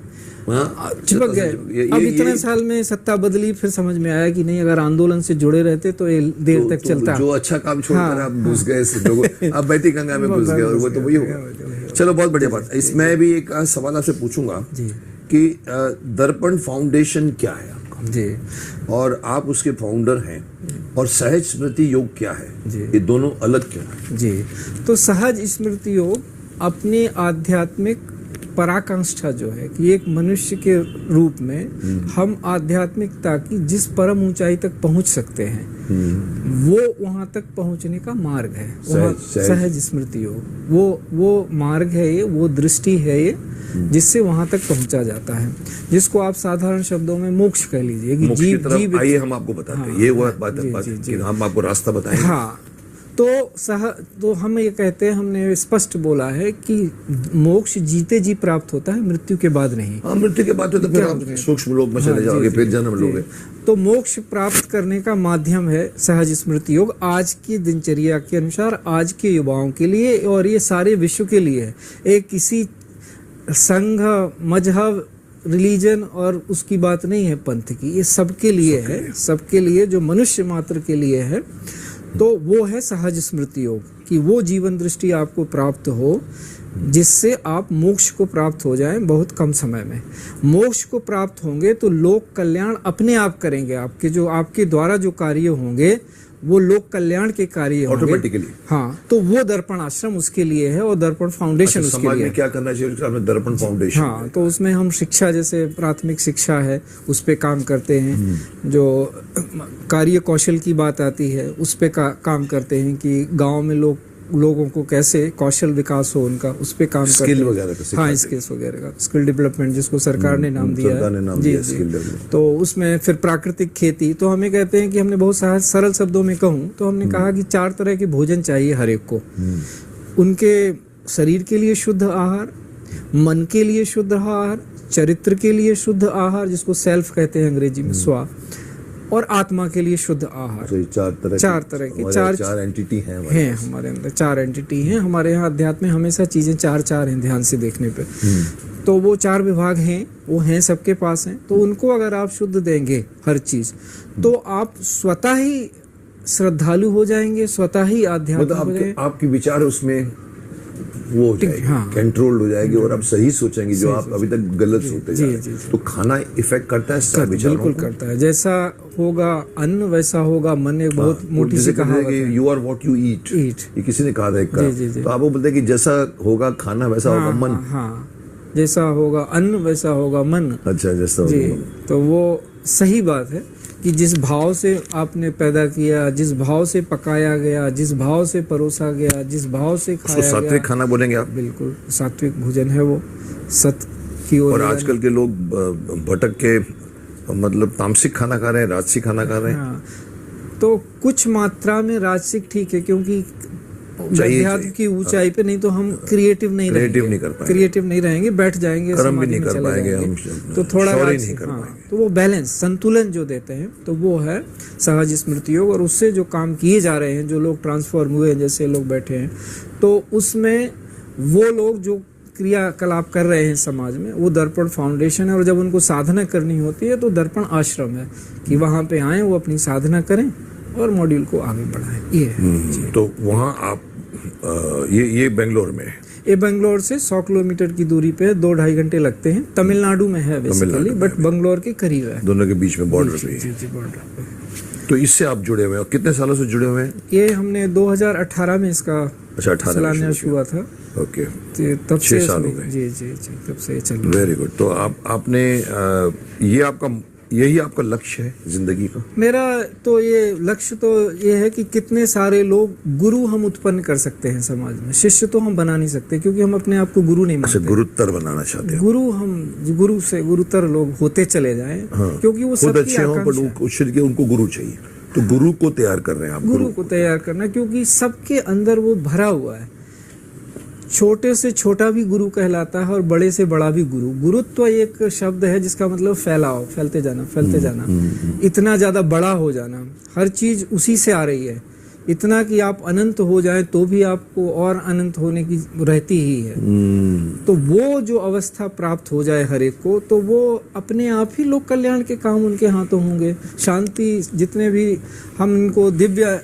चिपक गए। अब इतने साल में सत्ता बदली, फिर समझ में आया कि नहीं, अगर आंदोलन से जुड़े रहते तो ये देर तक चलता। जो अच्छा काम छोड़कर आप घुस गए, आप बैठी गंगा में घुस गए, और वो तो वही होगा। चलो, बहुत बढ़िया बात। इसमें भी एक सवाल आपसे पूछूंगा कि दर्पण फाउंडेशन क्या है आपका? जी, और आप उसके फाउंडर हैं, और सहज स्मृति योग क्या है? ये दोनों अलग क्यों है? जी, तो सहज स्मृति योग अपने आध्यात्मिक पराकाष्ठा जो है कि एक मनुष्य के रूप में हम आध्यात्मिकता की जिस परम ऊंचाई तक पहुंच सकते हैं, वो वहां तक पहुंचने का मार्ग है। सहज स्मृति योग वो मार्ग है, ये वो दृष्टि है, ये जिससे वहां तक पहुंचा जाता है, जिसको आप साधारण शब्दों में मोक्ष कह लीजिए कि जीव आइए हम आपको बताते हैं। ये वो बात है, हम आपको रास्ता बताएंगे। हाँ, तो हम ये कहते हैं, हमने स्पष्ट बोला है कि मोक्ष जीते जी प्राप्त होता है, मृत्यु के बाद नहीं। हाँ, मृत्यु के बाद तो फिर आप सूक्ष्म लोक में चले जाओगे, फिर जन्म लोगे। तो मोक्ष प्राप्त करने का माध्यम है सहज स्मृति योग, आज की दिनचर्या के अनुसार, आज के युवाओं के लिए, और ये सारे विश्व के लिए है। एक किसी संघ, मजहब, रिलीजन और उसकी बात नहीं है, पंथ की, ये सबके लिए है, सबके लिए, जो मनुष्य मात्र के लिए है। तो वो है सहज स्मृति योग, कि वो जीवन दृष्टि आपको प्राप्त हो जिससे आप मोक्ष को प्राप्त हो जाएं बहुत कम समय में। मोक्ष को प्राप्त होंगे तो लोक कल्याण अपने आप करेंगे। आपके जो आपके द्वारा जो कार्य होंगे वो लोक कल्याण के कार्य होंगे ऑटोमेटिकली। हाँ, तो वो दर्पण आश्रम उसके लिए है और दर्पण फाउंडेशन उसके समाज लिए में है। क्या करना चाहिए? आपने दर्पण फाउंडेशन। हाँ, तो उसमें हम शिक्षा, जैसे प्राथमिक शिक्षा है, उस पे काम करते हैं। जो कार्य कौशल की बात आती है उस पे काम करते हैं कि गांव में लोगों को कैसे कौशल विकास हो उनका, उस पे काम करते हैं। स्किल वगैरह का हाँ, स्किल्स वगैरह का, स्किल डेवलपमेंट जिसको सरकार ने नाम दिया सरकार ने है। नाम जी दिया जी। Skill development. तो उसमें फिर प्राकृतिक खेती, तो हमें कहते हैं कि हमने बहुत सरल शब्दों में कहूँ तो हमने कहा कि 4 तरह के भोजन चाहिए हर एक को। उनके शरीर के लिए शुद्ध आहार, मन के लिए शुद्ध आहार, चरित्र के लिए शुद्ध आहार जिसको सेल्फ कहते हैं अंग्रेजी में, स्वा, और आत्मा के लिए शुद्ध आहार। तो ये 4 तरह के चार एंटिटी हैं हमारे अंदर 4 एंटिटी हैं। हमारे यहाँ अध्यात्म में हमेशा चीजें 4 हैं ध्यान से देखने पे। तो वो 4 विभाग हैं, वो हैं सबके पास हैं। तो उनको अगर आप शुद्ध देंगे हर चीज, तो आप स्वतः ही श्रद्धालु हो जाएंगे, स्वतः ही आध्यात्मिक हो मतलब जाएंगे। आपके विचार उसमें वो हो जाएगी, हाँ। कंट्रोल हो जाएगी और आप सही सोचेंगे जो आप अभी तक गलत सोचते जा जी, रहे जी, हैं। जी। तो खाना इफेक्ट करता है सब विचारों बिल्कुल को। करता है। जैसा होगा अन्न वैसा होगा मन, एक बहुत मोटी सी कहावत है। You are what you eat, Eat। ये किसी ने कहा था एक जी, जी, जी। तो आप वो बोलते हैं कि जैसा होगा खाना वैसा होगा हाँ, मन। हाँ, जैसा होगा अन्न वैसा होगा मन। अच्छा, जैसा जी, होगा। तो वो सही बात है कि जिस भाव से आपने पैदा किया, जिस भाव से पकाया गया, जिस भाव से परोसा गया, जिस भाव से उसको खाया गया, सात्विक खाना बोलेंगे आप। बिल्कुल सात्विक भोजन है वो, सत की ओर। और आजकल के लोग भटक के मतलब तामसिक खाना खा रहे हैं, राजसिक खाना खा रहे हैं। हाँ, तो कुछ मात्रा में राजसिक ठीक है, क्योंकि अध्यात्म की ऊंचाई पे नहीं तो हम क्रिएटिव नहीं नहीं कर रहेंगे, पाएंगे। क्रिएटिव नहीं रहेंगे, बैठ जाएंगे, कर्म भी समाधि नहीं में कर चले पाएंगे जाएंगे। हम, तो थोड़ा शौर्य राजसिक, नहीं कर हाँ, पाएंगे। तो वो बैलेंस, संतुलन जो देते हैं तो वो है सहज स्मृति योग। और उससे जो काम किए जा रहे हैं, जो लोग ट्रांसफॉर्म हुए हैं, जैसे लोग बैठे हैं, तो उसमें वो लोग जो क्रियाकलाप कर रहे हैं समाज में, वो दर्पण फाउंडेशन है। और जब उनको साधना करनी होती है तो दर्पण आश्रम है कि वहाँ पे आए, वो अपनी साधना करें और मॉड्यूल को आगे बढ़ाएं। ये है। तो वहाँ आप ये बेंगलोर में है। ये बेंगलोर से 100 किलोमीटर की दूरी पे 2-2.5 घंटे लगते हैं। तमिलनाडु में है बेसिकली, बट बेंगलोर के करीब है। दोनों के बीच में बॉर्डर पे जी है। जी, बॉर्डर पे। तो इससे आप जुड़े हुए हैं, और कितने सालों से जुड़े हुए हैं? ये हमने 2018 में इसका अच्छा, 18 में चलाना शुरू हुआ था। ओके, तो तब 6 से साल हो इसमें- गए। जी जी जी, तब से ये चल रहा है। Very good. तो आपने यही आपका लक्ष्य है जिंदगी का? मेरा तो ये लक्ष्य तो ये है कि कितने सारे लोग गुरु हम उत्पन्न कर सकते हैं समाज में। शिष्य तो हम बना नहीं सकते क्योंकि हम अपने आप को गुरु नहीं अच्छा, मानते। गुरुत्तर बनाना चाहते हैं। गुरु से गुरुतर लोग होते चले जाएं, क्योंकि वो खुद सबकी अच्छे हों, आकांक्षा है। पर उनको गुरु चाहिए। तो गुरु को तैयार कर रहे हैं आप। गुरु को तैयार करना, क्योंकि सबके अंदर वो भरा हुआ है। छोटे से छोटा भी गुरु कहलाता है और बड़े से बड़ा भी गुरु। गुरुत्व एक शब्द है जिसका मतलब फैलाव, फैलते जाना, इतना ज्यादा बड़ा हो जाना। हर चीज उसी से आ रही है। इतना कि आप अनंत हो जाए तो भी आपको और अनंत होने की रहती ही है। तो वो जो अवस्था प्राप्त हो जाए हर एक को, तो वो अपने आप ही लोक कल्याण के काम उनके हाथों होंगे। शांति, जितने भी हम इनको दिव्य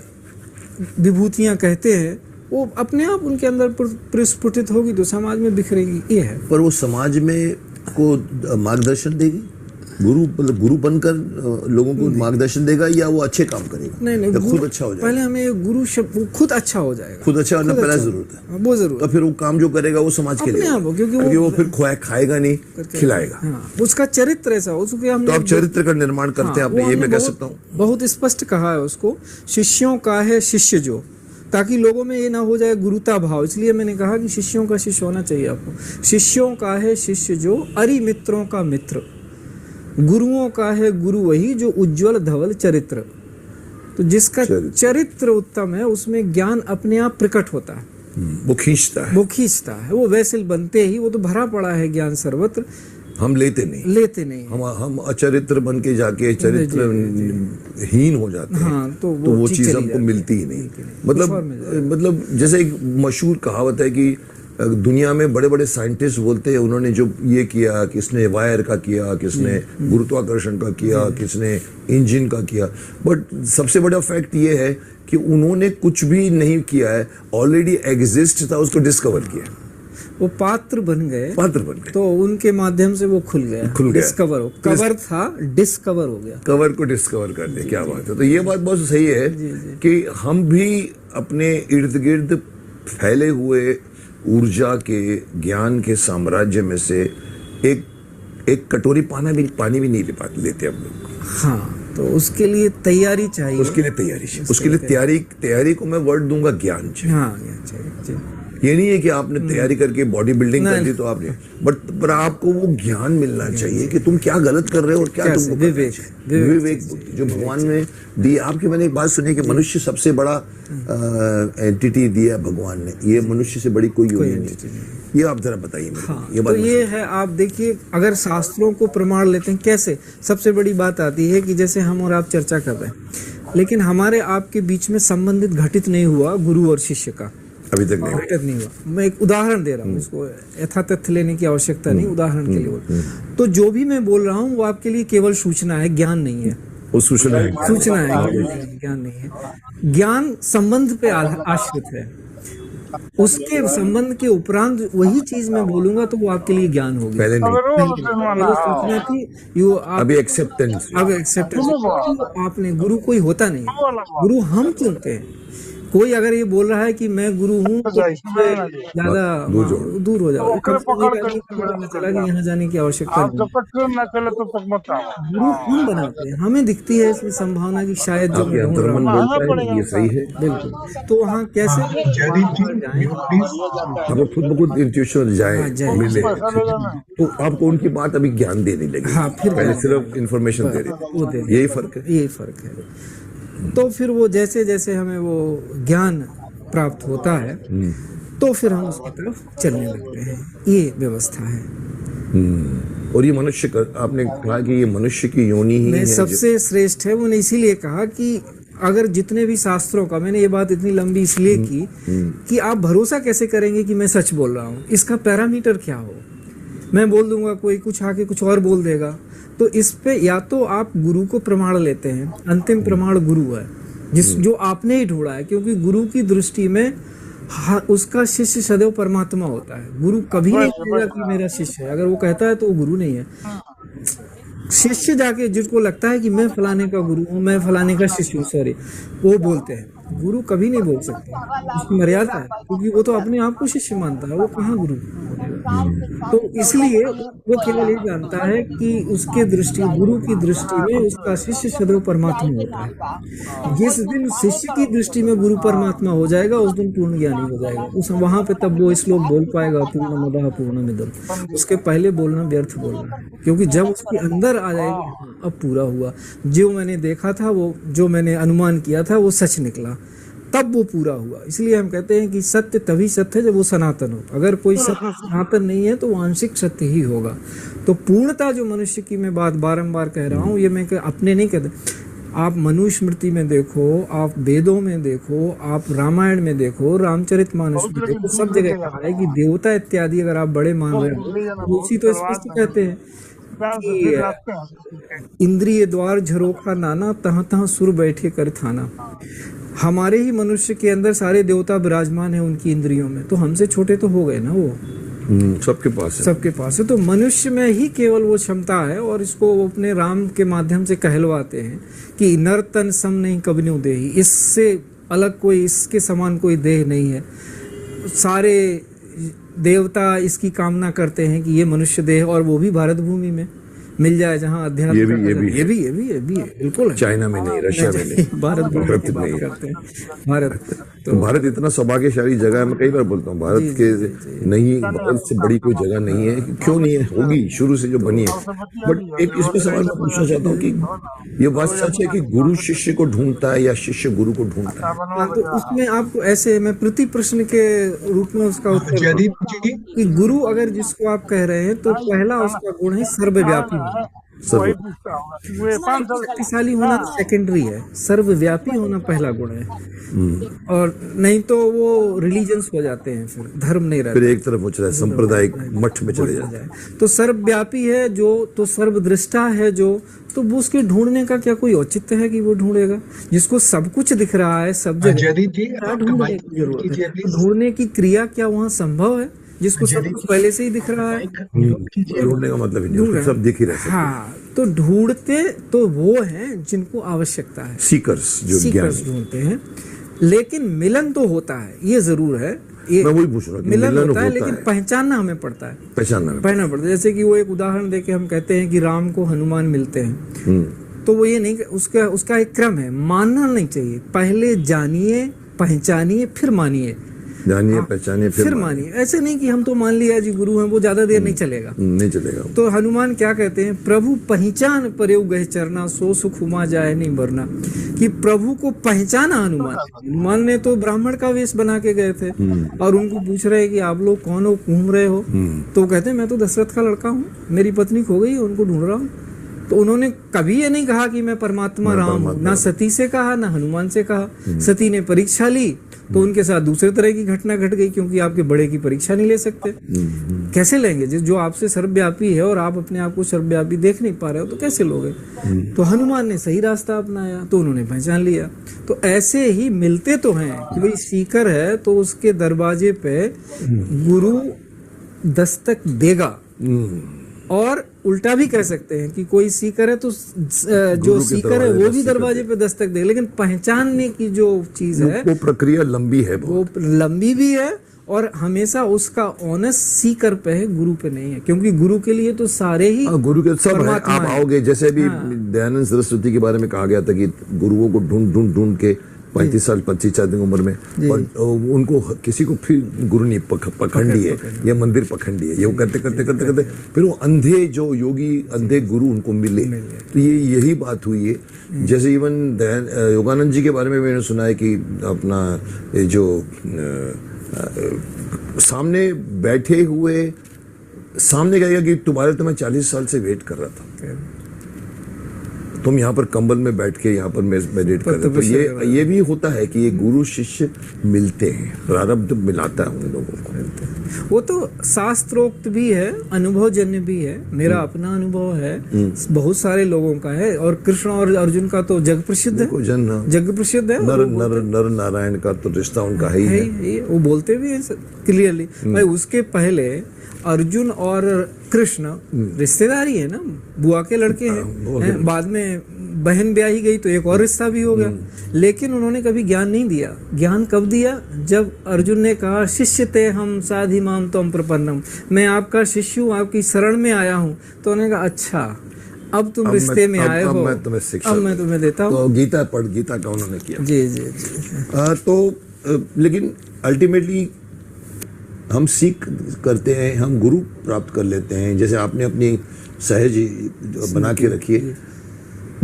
विभूतियां कहते हैं, वो अपने आप उनके अंदर प्रस्फुटित होगी तो समाज में बिखरेगी। ये है। पर वो समाज में को मार्गदर्शन देगी? गुरु मतलब गुरु बनकर लोगों को मार्गदर्शन देगा, या वो अच्छे काम करेगा? नहीं, या खुद अच्छा हो जाएगा? पहले हमें गुरु शब्द, वो खुद अच्छा हो जाएगा। खुद अच्छा होना पहला जरूरत है। वो जरूर तो फिर वो काम जो करेगा वो समाज के लिए अपने आप हो, क्योंकि क्योंकि वो फिर खाएगा नहीं, खिलाएगा। हाँ, उसका चरित्र ऐसा हो। उसके हमने तो आप चरित्र का निर्माण करते हैं हाँ, आपने, वो ये मैं हमने कह सकता हूँ। बहुत स्पष्ट कहा है उसको, शिष्यों का है शिष्य जो, ताकि लोगों में ये ना हो जाए गुरुता भाव। इसलिए मैंने कहा कि शिष्यों का शिष्य होना चाहिए आपको। शिष्यों का है शिष्य जो, अरि मित्रों का मित्र। गुरुओं का है गुरु वही जो उज्जवल धवल चरित्र। तो जिसका चरित्र उत्तम है उसमें ज्ञान अपने आप प्रकट होता है, वो खींचता है। वो वैसल बनते ही, वो तो भरा पड़ा है ज्ञान सर्वत्र। हम लेते नहीं। हम अचरित्र बन के जाके चरित्र हीन हो जाते हैं। हाँ, तो वो चीज हमको मिलती ही नहीं। मतलब जैसे एक मशहूर कहावत है कि दुनिया में बड़े बड़े साइंटिस्ट बोलते हैं उन्होंने जो ये किया, किसने वायर का किया, किसने गुरुत्वाकर्षण का किया, किसने इंजन का किया, बट सबसे बड़ा फैक्ट ये है कि उन्होंने कुछ भी नहीं किया है, ऑलरेडी एग्जिस्ट था, उसको डिस्कवर किया। वो पात्र बन गए, पात्र बन गए, तो उनके माध्यम से वो खुल गया, डिस्कवर हो, कवर था डिस्कवर हो गया, कवर को डिस्कवर कर दिया। क्या बात है। तो ये बात बहुत सही है कि हम भी अपने इर्द गिर्द फैले हुए ऊर्जा के, ज्ञान के साम्राज्य में से एक कटोरी पानी भी नहीं लेते हम लोग। हाँ, तो उसके लिए तैयारी चाहिए, उसके लिए तैयारी चाहिए, उसके लिए तैयारी को मैं वर्ड दूंगा ज्ञान चाहिए। हाँ, ज्ञान चाहिए। ये नहीं है कि आपने तैयारी करके बॉडी बिल्डिंग कर दी तो आपने, पर आपको वो ज्ञान मिलना चाहिए कि तुम क्या गलत कर रहे हो और क्या तुमको विवेक बुद्धि जो भगवान ने दी। आपकी मैंने एक बात सुनी कि मनुष्य सबसे बड़ा एंटिटी दिया भगवान ने, ये मनुष्य से बड़ी कोई योनि नहीं। ये आप जरा बताइए मेरे को। ये बात तो ये है, आप देखिए, अगर शास्त्रों को प्रमाण लेते हैं कैसे, सबसे बड़ी बात आती है कि जैसे हम और आप चर्चा कर रहे हैं, लेकिन हमारे आपके बीच में संबंधित घटित नहीं हुआ गुरु और शिष्य का, अभी तक नहीं हुआ। मैं एक उदाहरण दे रहा हूँ, उसको यथातथ्य लेने की आवश्यकता नहीं, उदाहरण के लिए तो जो भी मैं बोल रहा हूँ वो आपके लिए केवल सूचना है, ज्ञान नहीं है। वो सूचना है, ज्ञान नहीं है। ज्ञान संबंध पे आश्रित है, उसके संबंध के उपरांत वही चीज मैं बोलूंगा तो वो आपके लिए ज्ञान होगी। पहले सूचना थी, अभी एक्सेप्टेंस, आपने गुरु कोई होता नहीं, गुरु हम चुनते हैं। कोई अगर ये बोल रहा है कि मैं गुरु हूँ तो ज्यादा दूर हो जाओ, चला कि यहाँ जाने की आवश्यकता नहीं। गुरु हम बनाते हैं, हमें दिखती है इसमें संभावना की शायद जो मैं ढूंढ रहा हूँ ये सही है, बिल्कुल। तो वहाँ कैसे खुद ब खुद इंट्यूशन जाए मिले, तो आपको उनकी बात अभी ज्ञान देने लगी। हाँ, फिर पहले सिर्फ इंफॉर्मेशन दे रहे, यही फर्क है, यही फर्क है। तो फिर वो जैसे जैसे हमें वो ज्ञान प्राप्त होता है तो फिर हम उसकी तरफ चलने लगते हैं, ये व्यवस्था है। और ये मनुष्य का, आपने कहा कि ये मनुष्य की योनि ही है, सबसे श्रेष्ठ है। मैंने इसीलिए कहा कि अगर जितने भी शास्त्रों का, मैंने ये बात इतनी लंबी इसलिए की कि आप भरोसा कैसे करेंगे कि मैं सच बोल रहा हूँ, इसका पैरामीटर क्या हो। मैं बोल दूंगा, कोई कुछ आके कुछ और बोल देगा, तो इस पे या तो आप गुरु को प्रमाण लेते हैं, अंतिम प्रमाण गुरु है जो आपने ही ढूंढा है, क्योंकि गुरु की दृष्टि में उसका शिष्य सदैव परमात्मा होता है। गुरु कभी नहीं कहेगा कि मेरा शिष्य है, अगर वो कहता है तो वो गुरु नहीं है। शिष्य जाके जिसको लगता है कि मैं फलाने का गुरु हूँ, मैं फलाने का शिष्य हूँ, सॉरी, वो बोलते हैं। गुरु कभी नहीं बोल सकते, उसकी मर्यादा है, क्योंकि वो तो अपने आप को शिष्य मानता है, वो कहाँ गुरु। तो इसलिए वो केवल ये जानता है कि उसके दृष्टि, गुरु की दृष्टि में उसका शिष्य सदैव परमात्मा होता है। जिस दिन शिष्य की दृष्टि में गुरु परमात्मा हो जाएगा, उस दिन पूर्ण ज्ञानी हो जाएगा। उस वहां पे तब वो श्लोक बोल पाएगा, पूर्णमदः पूर्णमिदम्। उसके पहले बोलना व्यर्थ बोलना है, क्योंकि जब उसके अंदर आ जाएगा अब पूरा हुआ, जो मैंने देखा था, वो जो मैंने अनुमान किया था वो सच निकला, तब वो पूरा हुआ। इसलिए हम कहते हैं कि सत्य तभी सत्य है जब वो सनातन हो। अगर कोई सत्य सनातन नहीं है तो वो आंशिक सत्य ही होगा। तो पूर्णता जो मनुष्य की मैं बात बारंबार कह रहा हूँ, ये मैं अपने नहीं कहते, आप मनुस्मृति में देखो, आप वेदों में देखो, आप रामायण में देखो, रामचरितमानस में देखो, सब जगह कहा है कि देवता इत्यादि अगर आप बड़े मान रहे हो, उसी तो स्पष्ट कहते हैं कि इंद्रिय द्वार झरोखा नाना, तहाँ तहाँ सुर बैठे कर थाना। हमारे ही मनुष्य के अंदर सारे देवता विराजमान है उनकी इंद्रियों में, तो हमसे छोटे तो हो गए ना वो, सबके पास है, सबके पास है। तो मनुष्य में ही केवल वो क्षमता है, और इसको वो अपने राम के माध्यम से कहलवाते हैं कि नर तन सम नहीं कबन्यु देहि, इससे अलग कोई, इसके समान कोई देह नहीं है। सारे देवता इसकी कामना करते हैं कि ये मनुष्य देह, और वो भी भारत भूमि में मिल जाए जहाँ अध्यात्म, ये भी बिल्कुल, चाइना में नहीं, रशिया में नहीं, भारत नहीं करते हैं। तो भारत इतना सौभाग्यशाली जगह है, मैं कई बार बोलता हूँ, भारत के नहीं, भारत से बड़ी कोई जगह नहीं है। क्यों नहीं है, होगी शुरू से जो बनी है। बट एक इसमें सवाल मैं पूछना चाहता हूँ कि ये बात सच है कि गुरु शिष्य को ढूंढता है या शिष्य गुरु को ढूंढता है? तो उसमें आपको ऐसे, मैं प्रति प्रश्न के रूप में उसका उत्तर कि गुरु अगर जिसको आप कह रहे हैं, तो पहला उसका गुण है सर्वव्यापी, शक्तिशाली होना सेकेंडरी है, सर्वव्यापी होना पहला गुण है। और नहीं तो वो रिलीजन्स हो जाते हैं, फिर धर्म नहीं रहता, फिर एक तरफ हो जाए, सांप्रदायिक मठ में चले जाते हैं। तो सर्वव्यापी है जो, तो सर्वदृष्टा है जो, तो वो उसके ढूंढने का क्या कोई औचित्य है कि वो ढूंढेगा? जिसको सब कुछ दिख रहा है, सब जगह, ढूंढने की क्रिया क्या वहाँ संभव है? जिसको सब यदि कुछ पहले से ही दिख रहा है। एक नोट कीजिए, ढूंढने का मतलब ही नहीं, ढूंढ उसको रहे सब दिख ही रहे सकते। हाँ, तो ढूंढते तो वो हैं जिनको आवश्यकता है, सीकर्स जो सीकर्स ज्ञानी। ढूंढते हैं, लेकिन मिलन तो होता है, ये जरूर है, ये मैं वही पूछ रहा हूँ कि मिलन मिलन होता है, होता लेकिन है। पहचानना हमें पड़ता है, पहचानना है। पहनना पड़ता है। जैसे कि वो एक उदाहरण देके हम कहते हैं कि राम को हनुमान मिलते हैं, तो वो ये नहीं, उसका एक क्रम है, मानना नहीं चाहिए, पहले जानिए, पहचानिए, फिर मानिए, जानिए, पहचानिए, फिर मानिए। ऐसे नहीं कि हम तो मान लिया जी गुरु हैं, वो ज्यादा देर नहीं चलेगा। नहीं चलेगा। तो हनुमान क्या कहते हैं, प्रभु पहचान परेउ गए चरना, सो सुख हुमा जाए नहीं मरना, कि प्रभु को पहचाना हनुमान ने तो ब्राह्मण का वेश बना के गए थे, और उनको पूछ रहे हैं कि आप लोग कौन हो, घूम रहे हो, तो कहते हैं मैं तो दशरथ का लड़का हूँ, मेरी पत्नी खो गई, उनको ढूंढ रहा हूँ। तो उन्होंने कभी ये नहीं कहा कि मैं परमात्मा राम हूँ, ना सती से कहा, ना हनुमान से कहा। सती ने परीक्षा ली तो उनके साथ दूसरे तरह की घटना घट गई, क्योंकि आपके बड़े की परीक्षा नहीं ले सकते। कैसे लेंगे जो आपसे सर्वव्यापी है और आप अपने आप को सर्वव्यापी देख नहीं पा रहे हो, तो कैसे लोगे? तो हनुमान ने सही रास्ता अपनाया, तो उन्होंने पहचान लिया। तो ऐसे ही मिलते तो हैं कि भाई सीकर है तो उसके दरवाजे पे गुरु दस्तक देगा, और उल्टा भी कह सकते हैं कि कोई सीकर है तो जो सीकर है वो भी दरवाजे पे दस्तक दे, लेकिन पहचानने की जो चीज है वो प्रक्रिया लंबी है, वो लंबी भी है, और हमेशा उसका ऑनस सीकर पे है, गुरु पे नहीं है, क्योंकि गुरु के लिए तो सारे ही गुरु के सब है। परमात्मा आप है। आओगे, जैसे अभी दयानंद सरस्वती के बारे में कहा गया था कि गुरुओं को ढूंढ ढूंढ ढूंढ के 35 साल 25 साल की उम्र में, और उनको किसी को फिर गुरु ने पखंड लिया या मंदिर पखंड लिया, ये वो करते करते करते करते फिर वो अंधे जो योगी, अंधे गुरु उनको मिले। तो ये यही बात हुई है। जैसे इवन योगानंद जी के बारे में मैंने सुना है कि अपना ये जो सामने बैठे हुए, सामने कहेगा कि तुम्हारे तो मैं 40 साल से वेट कर रहा था, तुम यहाँ पर कंबल में बैठ के यहाँ पर मेडिटेट कर रहे हो। तो ये भी होता है कि ये गुरु शिष्य मिलते हैं, प्रारब्ध मिलाता है उन लोगों को। वो तो शास्त्रोक्त भी है, अनुभवजन्य भी है, मेरा अपना अनुभव है, बहुत सारे लोगों का है, और कृष्ण और अर्जुन का तो जग प्रसिद्ध है, जग प्रसिद्ध है। नर नारायण का तो रिश्ता उनका ही है, वो बोलते भी है क्लियरली। भाई उसके पहले अर्जुन और कृष्ण रिश्तेदारी है ना, बुआ के लड़के हैं, बाद में बहन ब्याही गई तो एक और रिश्ता भी हो गया, लेकिन उन्होंने कभी ज्ञान नहीं दिया। ज्ञान कब दिया? जब अर्जुन ने कहा शिष्य ते हम साधि माम तम प्रपन्नम, मैं आपका शिष्य हूँ, आपकी शरण में आया हूँ। तो उन्होंने कहा अच्छा, अब तुम रिश्ते में आए हो, अब मैं तुम्हें देता हूँ। तो गीता का उन्होंने किया। जी जी जी। लेकिन अल्टीमेटली हम सीख करते हैं, हम गुरु प्राप्त कर लेते हैं, जैसे आपने अपनी सहज बना के रखी है।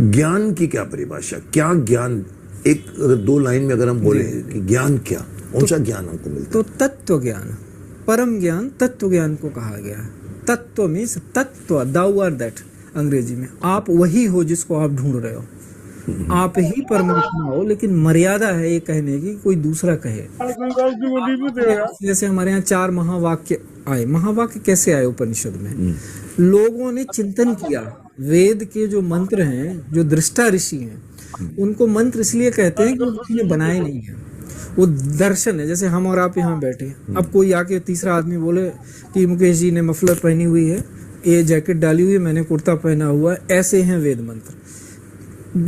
ज्ञान की क्या परिभाषा, क्या ज्ञान, एक अगर 2 लाइन में अगर हम बोले कि ज्ञान क्या, कौन सा ज्ञान हमको मिलता है? तो तत्व ज्ञान, परम ज्ञान तत्व ज्ञान को कहा गया है। तत्व मीन्स तत्व, दाउ आर दैट अंग्रेजी में, आप वही हो जिसको आप ढूंढ रहे हो, आप ही परमात्मा हो, लेकिन मर्यादा है ये कहने की, कोई दूसरा कहे। जैसे हमारे यहाँ 4 महावाक्य आए। महावाक्य कैसे आए उपनिषद में? लोगों ने चिंतन किया, वेद के जो मंत्र हैं, जो दृष्टा ऋषि हैं, उनको मंत्र इसलिए कहते हैं कि वो किसी ने बनाए नहीं है, वो दर्शन है। जैसे हम और आप यहाँ बैठे हैं, अब कोई आके तीसरा आदमी बोले कि मुकेश जी ने मफलर पहनी हुई है, ये जैकेट डाली हुई है, मैंने कुर्ता पहना हुआ है, ऐसे हैं वेद मंत्र,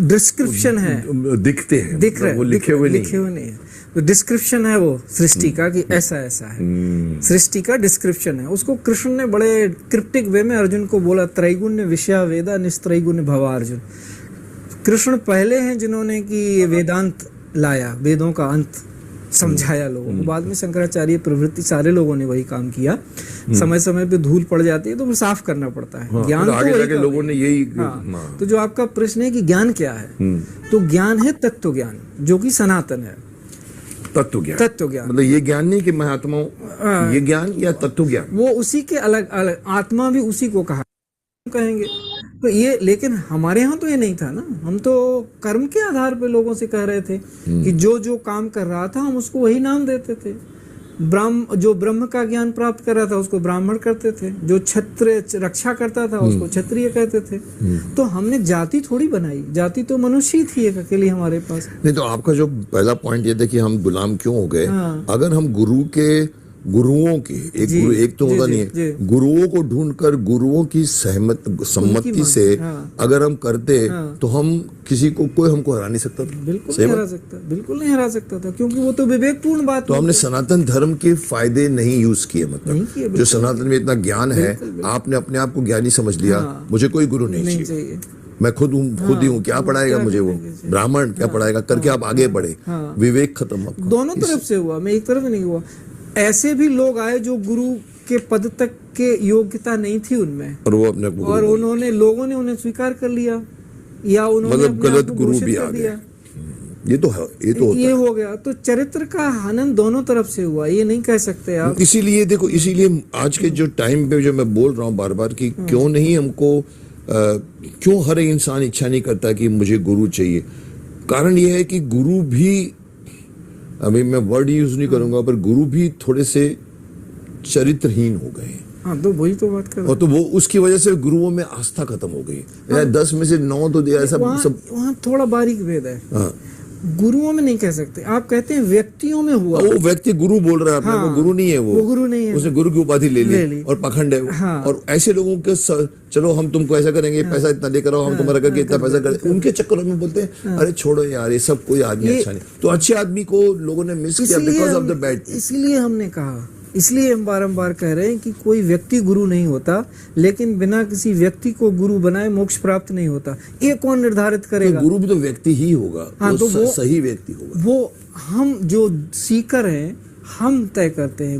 डिस्क्रिप्शन है, दिखते हैं, दिख रहे, वो लिखे हुए नहीं है, तो डिस्क्रिप्शन है वो सृष्टि का कि ऐसा ऐसा है, सृष्टि का डिस्क्रिप्शन है। उसको कृष्ण ने बड़े क्रिप्टिक वे में अर्जुन को बोला, त्रैगुण्य विषया वेदा निस्त्रैगुण्य भवा अर्जुन। कृष्ण पहले हैं जिन्होंने कि वेदांत लाया, वेदों का अंत समझाया लोगों को। बाद में शंकराचार्य प्रवृत्ति सारे लोगों ने वही काम किया। समय समय पे धूल पड़ जाती है तो वो साफ करना पड़ता है। ज्ञान तो आगे जाके लोगों ने यही। तो जो आपका प्रश्न है कि ज्ञान क्या है, तो ज्ञान है तत्व ज्ञान, जो कि सनातन है। तत्व ज्ञान मतलब ये ज्ञान नहीं कि महात्मा, ये ज्ञान या तत्व ज्ञान, वो उसी के अलग अलग, आत्मा भी उसी को कहेंगे। तो ये, लेकिन हमारे यहाँ तो ये नहीं था ना, हम तो कर्म के आधार पे लोगों से कह रहे थे कि जो जो काम कर रहा था हम उसको वही नाम देते थे। जो ब्रह्म का ज्ञान प्राप्त कर रहा था उसको ब्राह्मण करते थे, जो क्षत्रिय रक्षा करता था उसको क्षत्रिय कहते थे। तो हमने जाति थोड़ी बनाई, जाति तो मनुष्य ही थी एक अकेली हमारे पास। नहीं, तो आपका जो पहला पॉइंट ये था कि हम गुलाम क्यों हो गए। अगर हम गुरु के गुरुओं की एक जी, गुरु एक तो जी, होता जी, नहीं है, जी। गुरुओं को ढूंढकर गुरुओं की सम्मति मान, से हाँ। अगर हम करते हाँ। तो हम किसी को कोई हमको हरा नहीं सकता था। बिल्कुल सही नहीं बात। हरा सकता, बिल्कुल नहीं हरा सकता था, क्योंकि वो तो विवेकपूर्ण बात तो नहीं हमने थी। सनातन धर्म के फायदे नहीं यूज किए, नहीं मतलब किए, जो बिल्कुल। सनातन में इतना ज्ञान है, आपने अपने आप को ज्ञानी समझ लिया, हाँ। मुझे कोई गुरु नहीं नहीं चाहिए, चाहिए। मैं खुद हूँ, खुद ही हूँ, क्या पढ़ाएगा क्या मुझे वो करने के? ब्राह्मण क्या पढ़ाएगा करके आप आगे बढ़े, हाँ। विवेक खत्म आपका। दोनों तरफ से हुआ, मैं एक तरफ नहीं हुआ। ऐसे भी लोग आए जो गुरु के पद तक के योग्यता नहीं थी उनमें, और वो अपने को और गुरु उन्होंने लोगों ने उन्हें स्वीकार कर लिया, या उन्होंने मतलब अपने गलत आप को गुरु घोषित भी कर आ दिया। गए। ये तो है, ये तो होता ये है। हो गया। तो चरित्र का हनन दोनों तरफ से हुआ, ये नहीं कह सकते आप। इसीलिए देखो, इसीलिए आज के जो टाइम पे जो मैं बोल रहा हूँ बार बार कि क्यों नहीं हमको क्यों हर एक इंसान इच्छा नहीं करता कि मुझे गुरु चाहिए। कारण ये है कि गुरु भी, अभी मैं वर्ड यूज नहीं करूंगा, पर गुरु भी थोड़े से चरित्रहीन हो गए। हाँ, तो वही तो बात कर रहे और तो वो उसकी वजह से गुरुओं में आस्था खत्म हो गई। 10 में से 9 तो ऐसा वहाँ सब। वहाँ थोड़ा बारीक भेद है। हाँ, गुरुओं में नहीं कह सकते, आप कहते हैं व्यक्तियों में हुआ। वो व्यक्ति गुरु बोल रहा है अपने, हाँ, वो गुरु नहीं है, वो गुरु नहीं है। उसने गुरु की उपाधि ले ले ली ली। और पखंड है। हाँ। और ऐसे लोगों के चलो हम तुमको ऐसा करेंगे, पैसा इतना लेकर आओ, हम तुम्हारा करके इतना पैसा करें, उनके चक्करों में बोलते हैं अरे छोड़ो यार, ये सब कोई आदमी अच्छा नहीं। तो अच्छे आदमी को लोगों ने मिस किया बिकॉज ऑफ द बैड। इसलिए हमने कहा, इसलिए हम बारंबार कह रहे हैं कि कोई व्यक्ति गुरु नहीं होता, लेकिन बिना किसी व्यक्ति को गुरु बनाए मोक्ष प्राप्त नहीं होता। ये कौन निर्धारित करेगा? गुरु भी तो व्यक्ति ही होगा। हाँ, तो वो सही व्यक्ति होगा। वो हम जो सीकर हैं हम तय करते हैं,